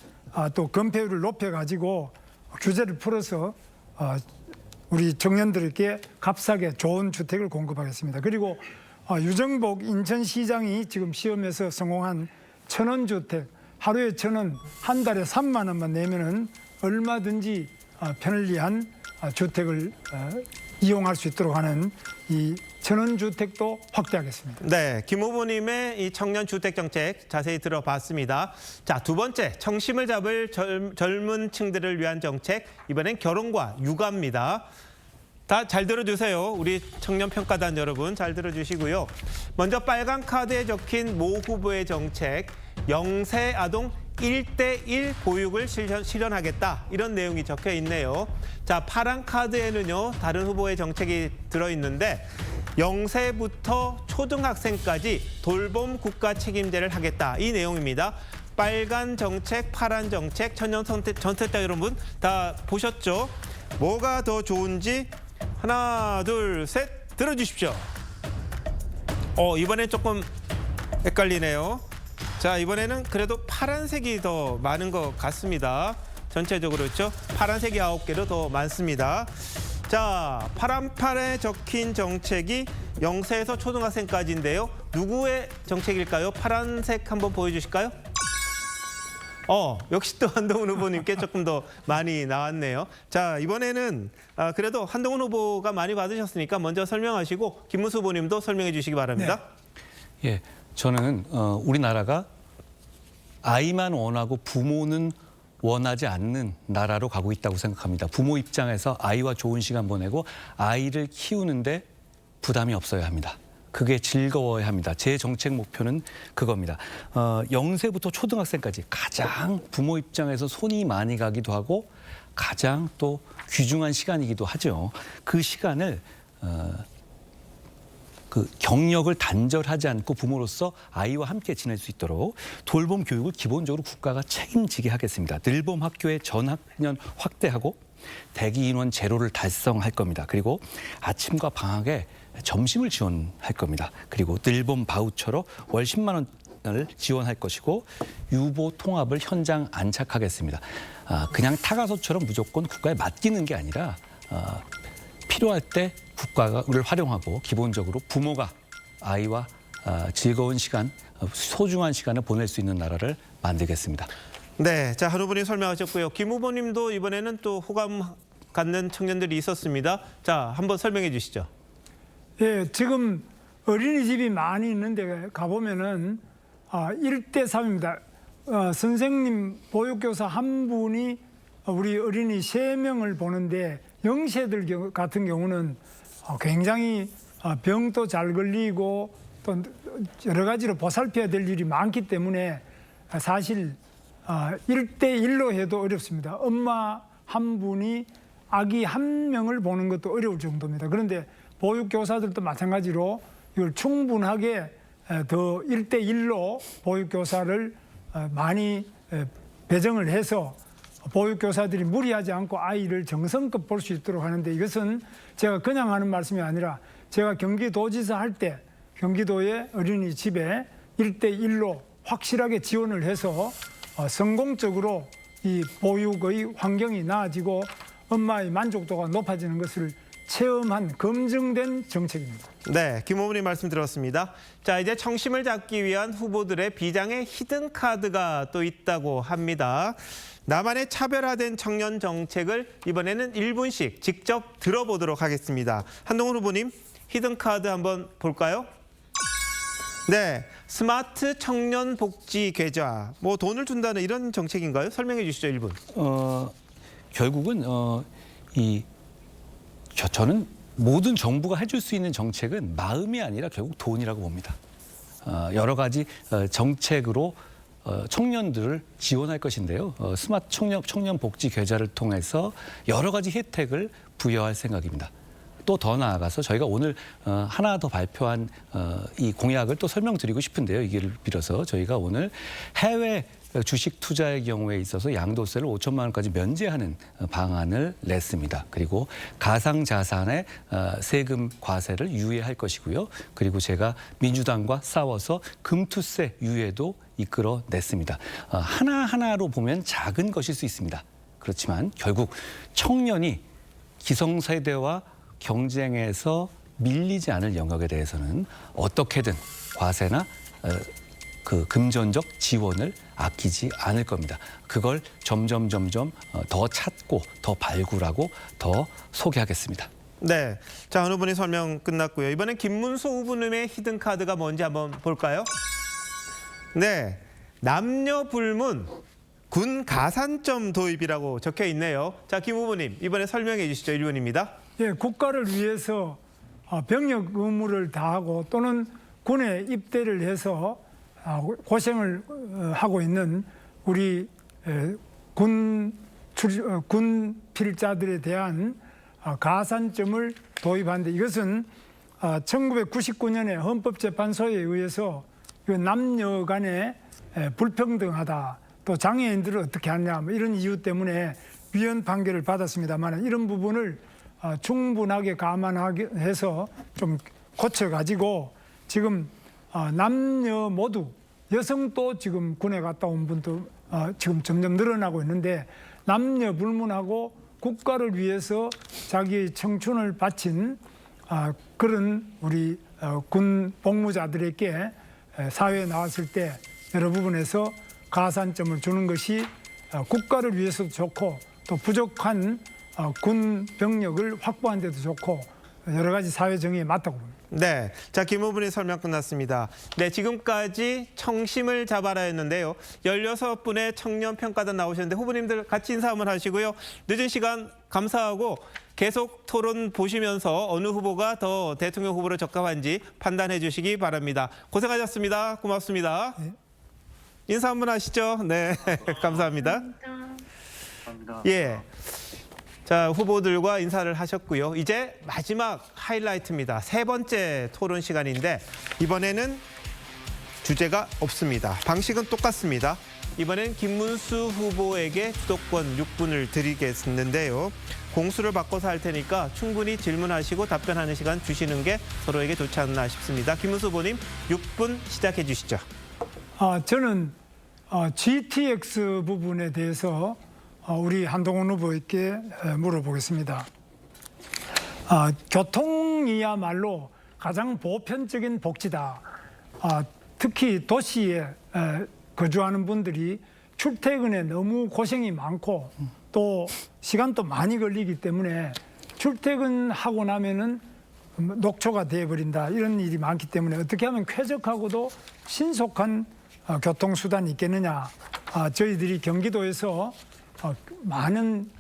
또 건폐율을 높여가지고 규제를 풀어서 우리 청년들에게 값싸게 좋은 주택을 공급하겠습니다. 그리고 유정복 인천시장이 지금 시험에서 성공한 천원주택, 하루에 1,000원, 한 달에 3만 원만 내면은 얼마든지 편리한 주택을 이용할 수 있도록 하는 이 천원주택도 확대하겠습니다. 네, 김 후보님의 이 청년 주택 정책 자세히 들어봤습니다. 자, 두 번째, 청심을 잡을 젊은 층들을 위한 정책, 이번엔 결혼과 육아입니다. 다 잘 들어주세요. 우리 청년 평가단 여러분 잘 들어주시고요. 먼저 빨간 카드에 적힌 모 후보의 정책, 영세 아동 1대1 보육을 실현하겠다. 이런 내용이 적혀 있네요. 자, 파란 카드에는요, 다른 후보의 정책이 들어있는데 0세부터 초등학생까지 돌봄 국가 책임제를 하겠다. 이 내용입니다. 빨간 정책, 파란 정책, 청년 선택자 여러분 다 보셨죠? 뭐가 더 좋은지 하나, 둘, 셋 들어주십시오. 이번엔 조금 헷갈리네요. 자, 이번에는 그래도 파란색이 더 많은 것 같습니다. 전체적으로 그렇죠? 파란색이 9개로 더 많습니다. 자, 파란판에 적힌 정책이 0세에서 초등학생까지인데요. 누구의 정책일까요? 파란색 한번 보여주실까요? 역시 또 한동훈 후보님께 조금 더 많이 나왔네요. 자, 이번에는 그래도 한동훈 후보가 많이 받으셨으니까 먼저 설명하시고 김문수 후보님도 설명해 주시기 바랍니다. 네. 예, 저는 우리나라가 아이만 원하고 부모는 원하지 않는 나라로 가고 있다고 생각합니다. 부모 입장에서 아이와 좋은 시간 보내고 아이를 키우는데 부담이 없어야 합니다. 그게 즐거워야 합니다. 제 정책 목표는 그겁니다. 0세부터 초등학생까지 가장 부모 입장에서 손이 많이 가기도 하고 가장 또 귀중한 시간이기도 하죠. 그 시간을 그 경력을 단절하지 않고 부모로서 아이와 함께 지낼 수 있도록 돌봄 교육을 기본적으로 국가가 책임지게 하겠습니다. 늘봄 학교의 전학년 확대하고 대기 인원 제로를 달성할 겁니다. 그리고 아침과 방학에 점심을 지원할 겁니다. 그리고 늘봄 바우처로 월 10만 원을 지원할 것이고 유보 통합을 현장 안착하겠습니다. 그냥 타가소처럼 무조건 국가에 맡기는 게 아니라 필요할 때 국가를 활용하고 기본적으로 부모가 아이와 즐거운 시간, 소중한 시간을 보낼 수 있는 나라를 만들겠습니다. 네, 자, 한 후보님 설명하셨고요. 김 후보님도 이번에는 또 호감 갖는 청년들이 있었습니다. 자, 한번 설명해 주시죠. 예, 지금 어린이집이 많이 있는데 가보면은 1대 3입니다. 선생님, 보육교사 한 분이 우리 어린이 3명을 보는데 영세들 같은 경우는 굉장히 병도 잘 걸리고 또 여러 가지로 보살펴야 될 일이 많기 때문에 사실 1대1로 해도 어렵습니다. 엄마 한 분이 아기 한 명을 보는 것도 어려울 정도입니다. 그런데 보육교사들도 마찬가지로 이걸 충분하게 더 1대1로 보육교사를 많이 배정을 해서 보육교사들이 무리하지 않고 아이를 정성껏 볼 수 있도록 하는데 이것은 제가 그냥 하는 말씀이 아니라 제가 경기도지사 할 때 경기도의 어린이집에 1대1로 확실하게 지원을 해서 성공적으로 이 보육의 환경이 나아지고 엄마의 만족도가 높아지는 것을 체험한 검증된 정책입니다. 네, 김 후보님 말씀 들었습니다. 자, 이제 청심을 잡기 위한 후보들의 비장의 히든 카드가 또 있다고 합니다. 나만의 차별화된 청년 정책을 이번에는 1분씩 직접 들어보도록 하겠습니다. 한동훈 후보님, 히든 카드 한번 볼까요? 네, 스마트 청년 복지 계좌. 뭐 돈을 준다는 이런 정책인가요? 설명해 주시죠, 1분. 결국은 저는 모든 정부가 해줄 수 있는 정책은 마음이 아니라 결국 돈이라고 봅니다. 여러 가지 정책으로 청년들을 지원할 것인데요. 스마트 청년 복지 계좌를 통해서 여러 가지 혜택을 부여할 생각입니다. 또 더 나아가서 저희가 오늘 하나 더 발표한 이 공약을 또 설명드리고 싶은데요. 이 기회를 빌어서 저희가 오늘 해외 주식 투자의 경우에 있어서 양도세를 5천만 원까지 면제하는 방안을 냈습니다. 그리고 가상자산의 세금 과세를 유예할 것이고요. 그리고 제가 민주당과 싸워서 금투세 유예도 이끌어냈습니다. 하나하나로 보면 작은 것일 수 있습니다. 그렇지만 결국 청년이 기성세대와 경쟁에서 밀리지 않을 영역에 대해서는 어떻게든 과세나 그 금전적 지원을 아끼지 않을 겁니다. 그걸 점점 더 찾고 더 발굴하고 더 소개하겠습니다. 네, 자, 한 후보님 설명 끝났고요. 이번엔 김문수 후보님의 히든 카드가 뭔지 한번 볼까요? 네, 남녀 불문 군 가산점 도입이라고 적혀 있네요. 자, 김 후보님, 이번에 설명해 주시죠. 1분입니다. 예, 국가를 위해서 병역 의무를 다하고 또는 군에 입대를 해서 고생을 하고 있는 우리 군 필자들에 대한 가산점을 도입하는데 이것은 1999년에 헌법재판소에 의해서 남녀 간에 불평등하다, 또 장애인들을 어떻게 하냐, 뭐 이런 이유 때문에 위헌 판결을 받았습니다만 이런 부분을 충분하게 감안하게 해서 좀 고쳐가지고 지금 남녀 모두, 여성도 지금 군에 갔다 온 분도 지금 점점 늘어나고 있는데 남녀 불문하고 국가를 위해서 자기의 청춘을 바친 그런 우리 군 복무자들에게 사회에 나왔을 때 여러 부분에서 가산점을 주는 것이 국가를 위해서도 좋고 또 부족한 군 병력을 확보하는 데도 좋고 여러 가지 사회 정의에 맞다고 봅니다. 네, 자, 김 후보님 설명 끝났습니다. 네, 지금까지 청심을 잡아라였는데요. 16분의 청년 평가단 나오셨는데 후보님들 같이 인사 한번 하시고요. 늦은 시간 감사하고 계속 토론 보시면서 어느 후보가 더 대통령 후보로 적합한지 판단해 주시기 바랍니다. 고생하셨습니다. 고맙습니다. 인사 한번 하시죠. 네, 감사합니다. 감사합니다. 예. 자, 후보들과 인사를 하셨고요. 이제 마지막 하이라이트입니다. 세 번째 토론 시간인데 이번에는 주제가 없습니다. 방식은 똑같습니다. 이번엔 김문수 후보에게 주도권 6분을 드리겠는데요. 공수를 바꿔서 할 테니까 충분히 질문하시고 답변하는 시간 주시는 게 서로에게 좋지 않나 싶습니다. 김문수 후보님 6분 시작해 주시죠. 저는 GTX 부분에 대해서 우리 한동훈 후보에게 물어보겠습니다. 교통이야말로 가장 보편적인 복지다. 특히 도시에 거주하는 분들이 출퇴근에 너무 고생이 많고 또 시간도 많이 걸리기 때문에 출퇴근하고 나면은 녹초가 되어버린다. 이런 일이 많기 때문에 어떻게 하면 쾌적하고도 신속한 교통수단이 있겠느냐. 저희들이 경기도에서 많은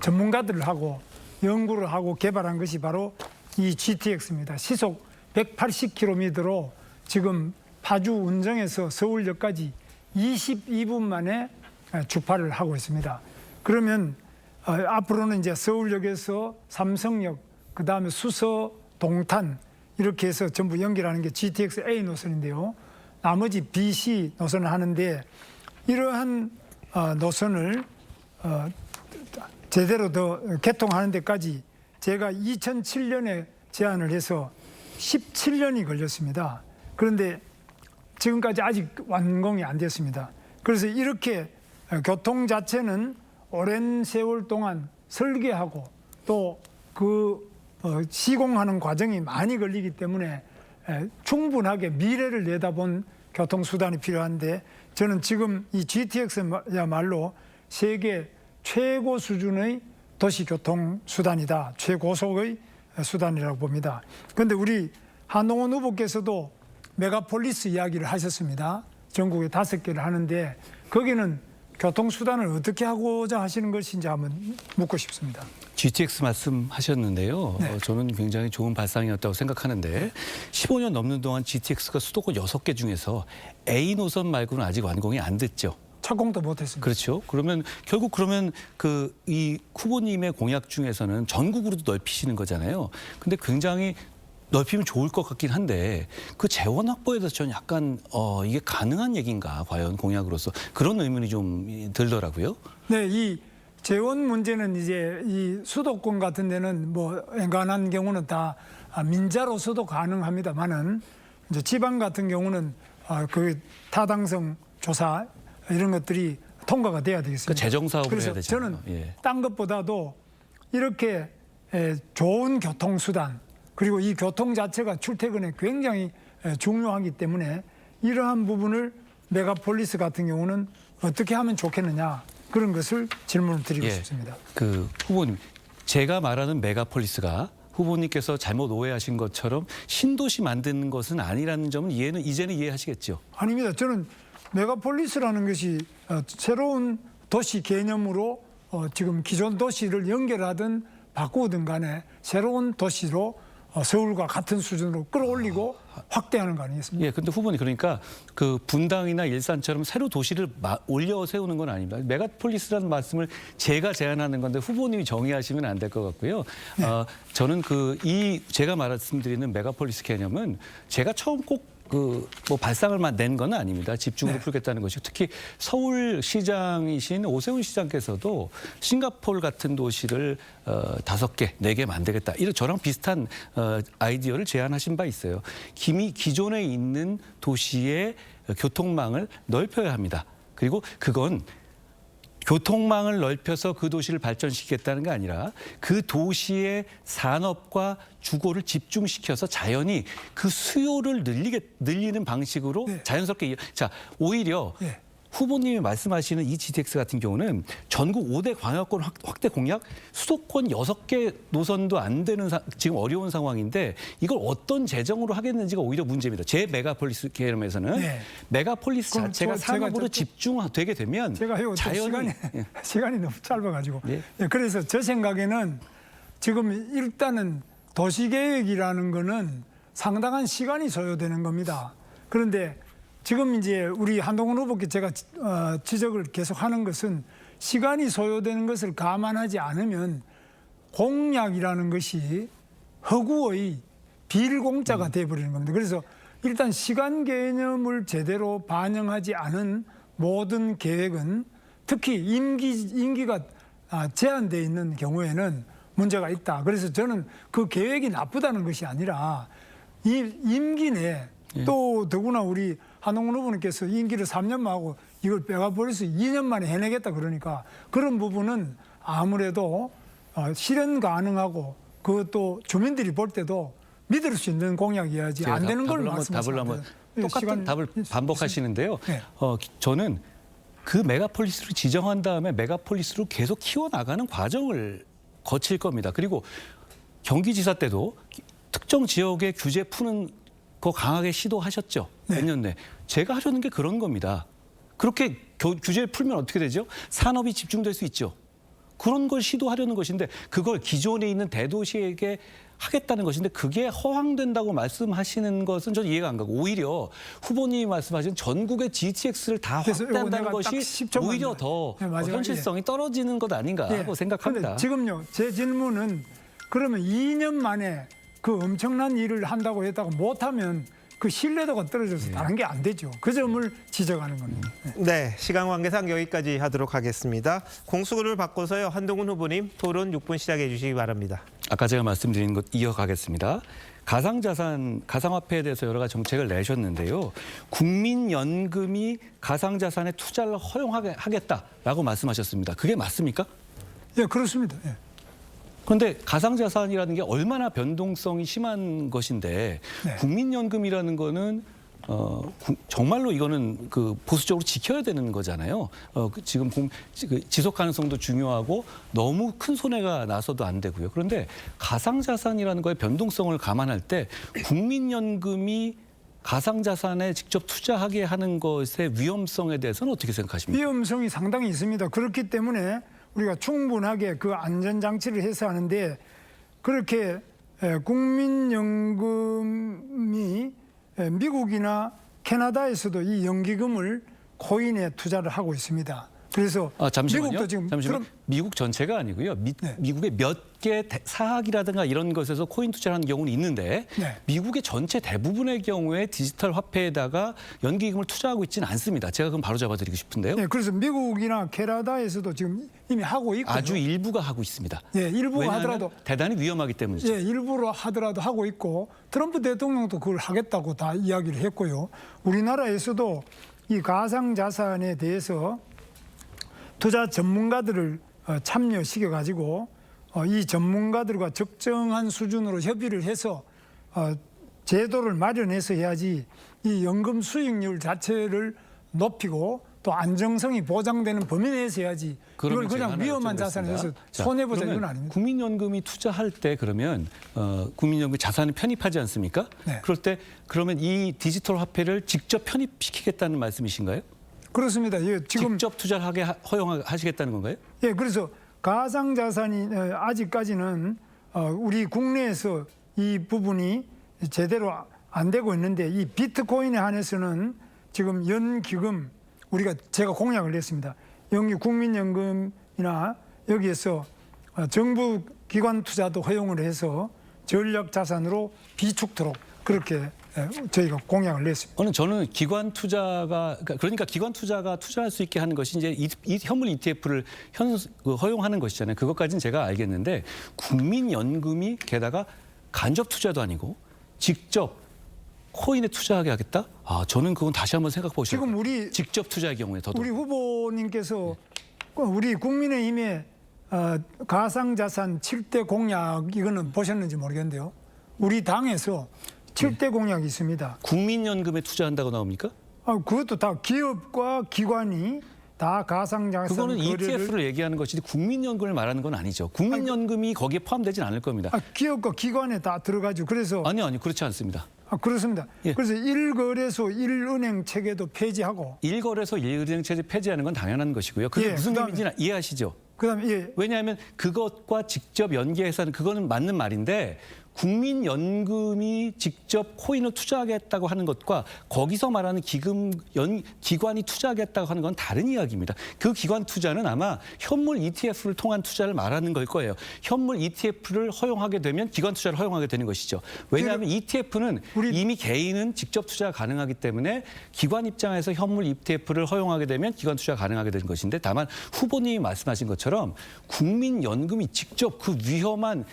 전문가들을 하고 연구를 하고 개발한 것이 바로 이 GTX입니다. 시속 180km로 지금 파주 운정에서 서울역까지 22분 만에 주파를 하고 있습니다. 그러면 앞으로는 이제 서울역에서 삼성역, 그 다음에 수서, 동탄 이렇게 해서 전부 연결하는 게 GTX A 노선인데요. 나머지 B, C 노선을 하는데 이러한 노선을 제대로 더 개통하는 데까지 제가 2007년에 제안을 해서 17년이 걸렸습니다. 그런데 지금까지 아직 완공이 안 됐습니다. 그래서 이렇게 교통 자체는 오랜 세월 동안 설계하고 또 그 시공하는 과정이 많이 걸리기 때문에 충분하게 미래를 내다본 교통수단이 필요한데 저는 지금 이 GTX야말로 세계 최고 수준의 도시교통수단이다. 최고속의 수단이라고 봅니다. 그런데 우리 한동훈 후보께서도 메가폴리스 이야기를 하셨습니다. 전국에 5개를 하는데 거기는 교통수단을 어떻게 하고자 하시는 것인지 한번 묻고 싶습니다. GTX 말씀하셨는데요. 네. 저는 굉장히 좋은 발상이었다고 생각하는데 15년 넘는 동안 GTX가 수도권 6개 중에서 A 노선 말고는 아직 완공이 안 됐죠. 착공도 못했습니다. 그렇죠. 그러면 결국 그러면 이 후보님의 공약 중에서는 전국으로도 넓히시는 거잖아요. 근데 굉장히 넓히면 좋을 것 같긴 한데 그 재원 확보에 대해서 저는 약간 이게 가능한 얘기인가 과연 공약으로서 그런 의문이 좀 들더라고요. 네, 이 재원 문제는 이제 이 수도권 같은 데는 뭐 엔간한 경우는 다 민자로서도 가능합니다만은 이제 지방 같은 경우는 그 타당성 조사 이런 것들이 통과가 돼야 되겠습니다. 그러니까 재정 사업을 그래서 해야 되잖아요. 저는 예. 딴 것보다도 이렇게 좋은 교통수단 그리고 이 교통 자체가 출퇴근에 굉장히 중요하기 때문에 이러한 부분을 메가폴리스 같은 경우는 어떻게 하면 좋겠느냐 그런 것을 질문을 드리고 예. 싶습니다. 그 후보님, 제가 말하는 메가폴리스가 후보님께서 잘못 오해하신 것처럼 신도시 만드는 것은 아니라는 점은 이제는 이해하시겠죠? 아닙니다. 저는 메가폴리스라는 것이 새로운 도시 개념으로 지금 기존 도시를 연결하든 바꾸든 간에 새로운 도시로 서울과 같은 수준으로 끌어올리고 확대하는 거 아니겠습니까? 예, 근데 후보님 그러니까 그 분당이나 일산처럼 새로 도시를 올려 세우는 건 아닙니다. 메가폴리스라는 말씀을 제가 제안하는 건데 후보님이 정의하시면 안 될 것 같고요. 네. 저는 제가 말씀드리는 메가폴리스 개념은 제가 처음 꼭 뭐 발상을 낸 건 아닙니다. 집중으로 네. 풀겠다는 것이 특히 서울시장이신 오세훈 시장께서도 싱가포르 같은 도시를 5개, 4개 만들겠다. 이런 저랑 비슷한 아이디어를 제안하신 바 있어요. 기존에 있는 도시의 교통망을 넓혀야 합니다. 그리고 그건 교통망을 넓혀서 그 도시를 발전시키겠다는 게 아니라 그 도시의 산업과 주거를 집중시켜서 자연히 그 수요를 늘리는 방식으로 네. 자연스럽게 오히려 네. 후보님이 말씀하시는 이 GTX 같은 경우는 전국 5대 광역권 확대 공약 수도권 6개 노선도 안 되는 지금 어려운 상황인데 이걸 어떤 재정으로 하겠는지가 오히려 문제입니다. 제 메가폴리스 개념에서는 네. 메가폴리스 그럼 자체가 산업으로 집중되게 되면 제가 자연히 시간이 너무 짧아가지고 예. 그래서 제 생각에는 지금 일단은 도시계획이라는 거는 상당한 시간이 소요되는 겁니다. 그런데 지금 이제 우리 한동훈 후보께 제가 지적을 계속하는 것은 시간이 소요되는 것을 감안하지 않으면 공약이라는 것이 허구의 비일공짜가 돼버리는 겁니다. 그래서 일단 시간 개념을 제대로 반영하지 않은 모든 계획은 특히 임기가 제한되어 있는 경우에는 문제가 있다. 그래서 저는 그 계획이 나쁘다는 것이 아니라 이 임기 내에 또 더구나 우리 한동훈 후보님께서 임기를 3년만 하고 이걸 빼가버려서 2년 만에 해내겠다 그러니까 그런 부분은 아무래도 실현 가능하고 그것도 주민들이 볼 때도 믿을 수 있는 공약이어야지 안 되는 걸 말씀하시면 똑같은 답을 반복하시는데요. 네. 저는 그 메가폴리스로 지정한 다음에 메가폴리스로 계속 키워나가는 과정을 거칠 겁니다. 그리고 경기지사 때도 특정 지역의 규제 푸는 거 강하게 시도하셨죠. 네. 몇 년 내. 제가 하려는 게 그런 겁니다. 그렇게 규제를 풀면 어떻게 되죠? 산업이 집중될 수 있죠. 그런 걸 시도하려는 것인데 그걸 기존에 있는 대도시에게 하겠다는 것인데 그게 허황된다고 말씀하시는 것은 저는 이해가 안 가고 오히려 후보님이 말씀하신 전국의 GTX를 다 확대한다는 것이 오히려 더 현실성이 떨어지는 것 아닌가 하고 생각합니다. 지금요, 제 질문은 그러면 2년 만에 그 엄청난 일을 한다고 했다가 못하면 그 신뢰도가 떨어져서 다른 게 안 되죠. 그 점을 지적하는 겁니다. 네, 시간 관계상 여기까지 하도록 하겠습니다. 공수구를 바꿔서요. 한동훈 후보님 토론 6분 시작해 주시기 바랍니다. 아까 제가 말씀드린 것 이어가겠습니다. 가상자산, 가상화폐에 대해서 여러 가지 정책을 내셨는데요. 국민연금이 가상자산의 투자를 허용하겠다라고 말씀하셨습니다. 그게 맞습니까? 예, 그렇습니다. 예. 그런데 가상자산이라는 게 얼마나 변동성이 심한 것인데 네. 국민연금이라는 거는 정말로 이거는 그 보수적으로 지켜야 되는 거잖아요. 지금 지속 가능성도 중요하고 너무 큰 손해가 나서도 안 되고요. 그런데 가상자산이라는 거의 변동성을 감안할 때 국민연금이 가상자산에 직접 투자하게 하는 것의 위험성에 대해서는 어떻게 생각하십니까? 위험성이 상당히 있습니다. 그렇기 때문에 우리가 충분하게 그 안전장치를 해서 하는데 그렇게 국민연금이 미국이나 캐나다에서도 이 연기금을 코인에 투자를 하고 있습니다. 그래서 잠시만요. 미국도 지금 미국 전체가 아니고요. 미국의 몇 개 사학이라든가 이런 것에서 코인 투자를 하는 경우는 있는데 네. 미국의 전체 대부분의 경우에 디지털 화폐에다가 연기금을 투자하고 있지는 않습니다. 제가 그럼 바로 잡아드리고 싶은데요. 네, 그래서 미국이나 캐나다에서도 지금 이미 하고 있고요. 아주 일부가 하고 있습니다. 네, 일부가 하더라도 대단히 위험하기 때문이죠. 예, 일부러 하더라도 하고 있고 트럼프 대통령도 그걸 하겠다고 다 이야기를 했고요. 우리나라에서도 이 가상자산에 대해서 투자 전문가들을 참여시켜가지고 이 전문가들과 적정한 수준으로 협의를 해서 제도를 마련해서 해야지 이 연금 수익률 자체를 높이고 또 안정성이 보장되는 범위 내에서 해야지 이걸 그냥 위험한 자산에 대해서 손해보자 이건 아닙니다. 국민연금이 투자할 때 그러면 국민연금 자산을 편입하지 않습니까? 네. 그럴 때 그러면 이 디지털 화폐를 직접 편입시키겠다는 말씀이신가요? 그렇습니다. 예, 지금 직접 투자를 하게 허용하시겠다는 건가요? 예, 그래서 가상자산이 아직까지는 우리 국내에서 이 부분이 제대로 안 되고 있는데 이 비트코인에 한해서는 지금 연기금 제가 공약을 냈습니다. 국민연금이나 여기에서 정부 기관 투자도 허용을 해서 전략 자산으로 비축토록 그렇게 저희가 공약을 냈습니다. 저는 기관 투자가 그러니까 기관 투자가 투자할 수 있게 하는 것이 이제 이 현물 ETF를 허용하는 것이잖아요. 그것까지는 제가 알겠는데 국민연금이 게다가 간접 투자도 아니고 직접 코인에 투자하게 하겠다? 저는 그건 다시 한번 생각해 보시죠. 지금 우리 직접 투자의 경우에 더더욱. 우리 후보님께서 우리 국민의힘의 가상자산 7대 공약 이거는 보셨는지 모르겠는데요. 우리 당에서 7대 공약이 있습니다. 국민연금에 투자한다고 나옵니까? 그것도 다 기업과 기관이 다 가상자산 그거는 거래를 ETF를 얘기하는 것이지 국민연금을 말하는 건 아니죠. 국민연금이 거기에 포함되진 않을 겁니다. 기업과 기관에 다 들어가죠. 그래서 아니요, 그렇지 않습니다. 그렇습니다. 예. 그래서 1거래소 1은행 체계도 폐지하고 1거래소 1은행 체제 폐지하는 건 당연한 것이고요. 그게 예, 무슨 그다음에- 의미인지 이해하시죠? 그다음에 예. 왜냐하면 그것과 직접 연계해서는 그거는 맞는 말인데 국민연금이 직접 코인을 투자하겠다고 하는 것과 거기서 말하는 기관이 투자하겠다고 하는 건 다른 이야기입니다. 그 기관 투자는 아마 현물 ETF를 통한 투자를 말하는 걸 거예요. 현물 ETF를 허용하게 되면 기관 투자를 허용하게 되는 것이죠. 왜냐하면 ETF는 이미 개인은 직접 투자가 가능하기 때문에 기관 입장에서 현물 ETF를 허용하게 되면 기관 투자가 가능하게 되는 것인데 다만 후보님이 말씀하신 것처럼 국민연금이 직접 그 위험한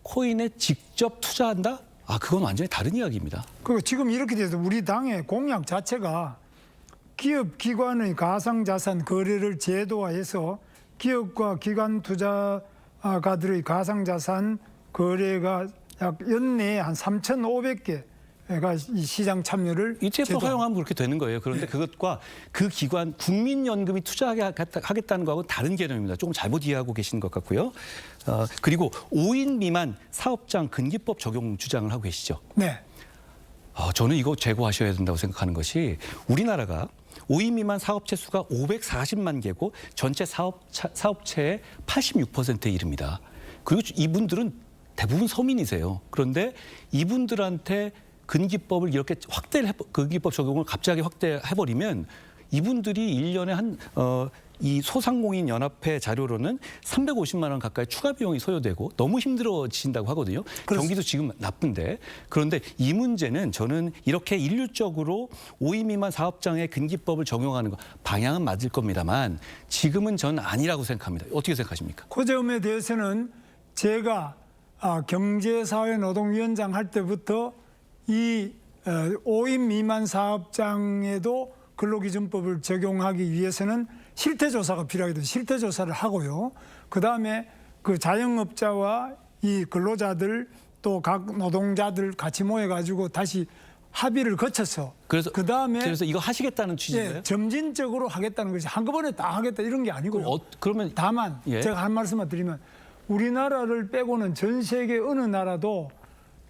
코인에 직접 투자한다? 그건 완전히 다른 이야기입니다. 그 지금 이렇게 돼서 우리 당의 공약 자체가 기업 기관의 가상자산 거래를 제도화해서 기업과 기관 투자가들의 가상자산 거래가 약 연내에 한 3,500개가 이 시장 참여를 ETF를 허용하면 그렇게 되는 거예요. 그런데 그것과 그 기관 국민연금이 투자하겠다는 거하고 다른 개념입니다. 조금 잘못 이해하고 계시는 것 같고요. 그리고 5인 미만 사업장 근기법 적용 주장을 하고 계시죠. 네. 저는 이거 제고하셔야 된다고 생각하는 것이 우리나라가 5인 미만 사업체 수가 540만 개고 전체 사업체의 86%에 이릅니다. 그리고 이분들은 대부분 서민이세요. 그런데 이분들한테 근기법을 이렇게 근기법 적용을 갑자기 확대해버리면 이분들이 1년에 이 소상공인 연합회 자료로는 350만 원 가까이 추가 비용이 소요되고 너무 힘들어지신다고 하거든요. 경기도 지금 나쁜데. 그런데 이 문제는 저는 이렇게 일률적으로 5인 미만 사업장의 근기법을 적용하는 거 방향은 맞을 겁니다만 지금은 저는 아니라고 생각합니다. 어떻게 생각하십니까? 그 점에 대해서는 제가 경제사회노동위원장 할 때부터 이 5인 미만 사업장에도 근로기준법을 적용하기 위해서는 실태조사가 필요하기 때문에 실태조사를 하고요. 그다음에 그 자영업자와 이 근로자들 또 각 노동자들 같이 모여가지고 다시 합의를 거쳐서 그다음에 이거 하시겠다는 취지예요? 예, 점진적으로 하겠다는 것이 한꺼번에 다 하겠다 이런 게 아니고요. 그러면 다만 예. 제가 한 말씀만 드리면 우리나라를 빼고는 전 세계 어느 나라도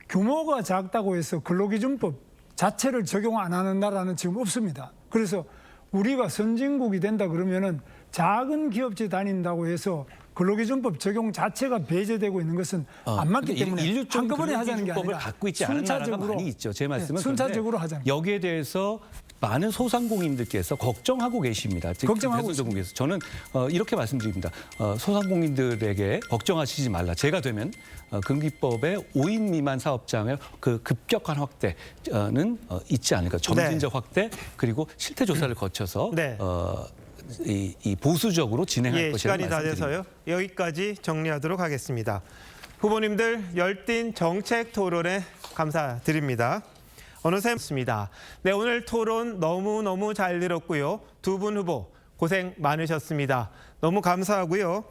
규모가 작다고 해서 근로기준법 자체를 적용 안 하는 나라는 지금 없습니다. 그래서 우리가 선진국이 된다 그러면은 작은 기업체 다닌다고 해서 근로기준법 적용 자체가 배제되고 있는 것은 안 맞기 때문에 한꺼번에 하자는 게 아니라 갖고 있지 않은 나라가 많이 있죠. 제 말씀은 순차적으로 하자는 여기에 대해서 많은 소상공인들께서 걱정하고 계십니다. 걱정하고 있습니다. 저는 이렇게 말씀드립니다. 소상공인들에게 걱정하시지 말라. 제가 되면 근기법의 5인 미만 사업장의 그 급격한 확대는 있지 않을까. 점진적 확대 그리고 실태 조사를 거쳐서 네. 이 보수적으로 진행할 것이라고 시간이 다 돼서요. 여기까지 정리하도록 하겠습니다. 후보님들 열띤 정책 토론에 감사드립니다. 어느새 습니다. 네, 오늘 토론 너무너무 잘 들었고요. 두 분 후보 고생 많으셨습니다. 너무 감사하고요.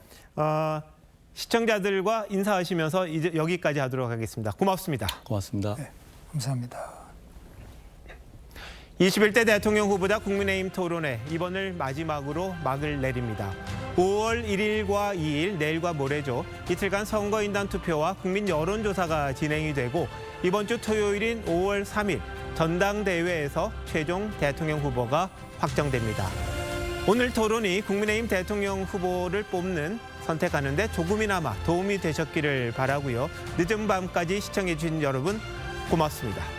시청자들과 인사하시면서 이제 여기까지 하도록 하겠습니다. 고맙습니다. 고맙습니다. 네, 감사합니다. 21대 대통령 후보자 국민의힘 토론회 이번을 마지막으로 막을 내립니다. 5월 1일과 2일 내일과 모레죠. 이틀간 선거인단 투표와 국민 여론조사가 진행이 되고 이번 주 토요일인 5월 3일 전당대회에서 최종 대통령 후보가 확정됩니다. 오늘 토론이 국민의힘 대통령 후보를 선택하는 데 조금이나마 도움이 되셨기를 바라고요. 늦은 밤까지 시청해 주신 여러분 고맙습니다.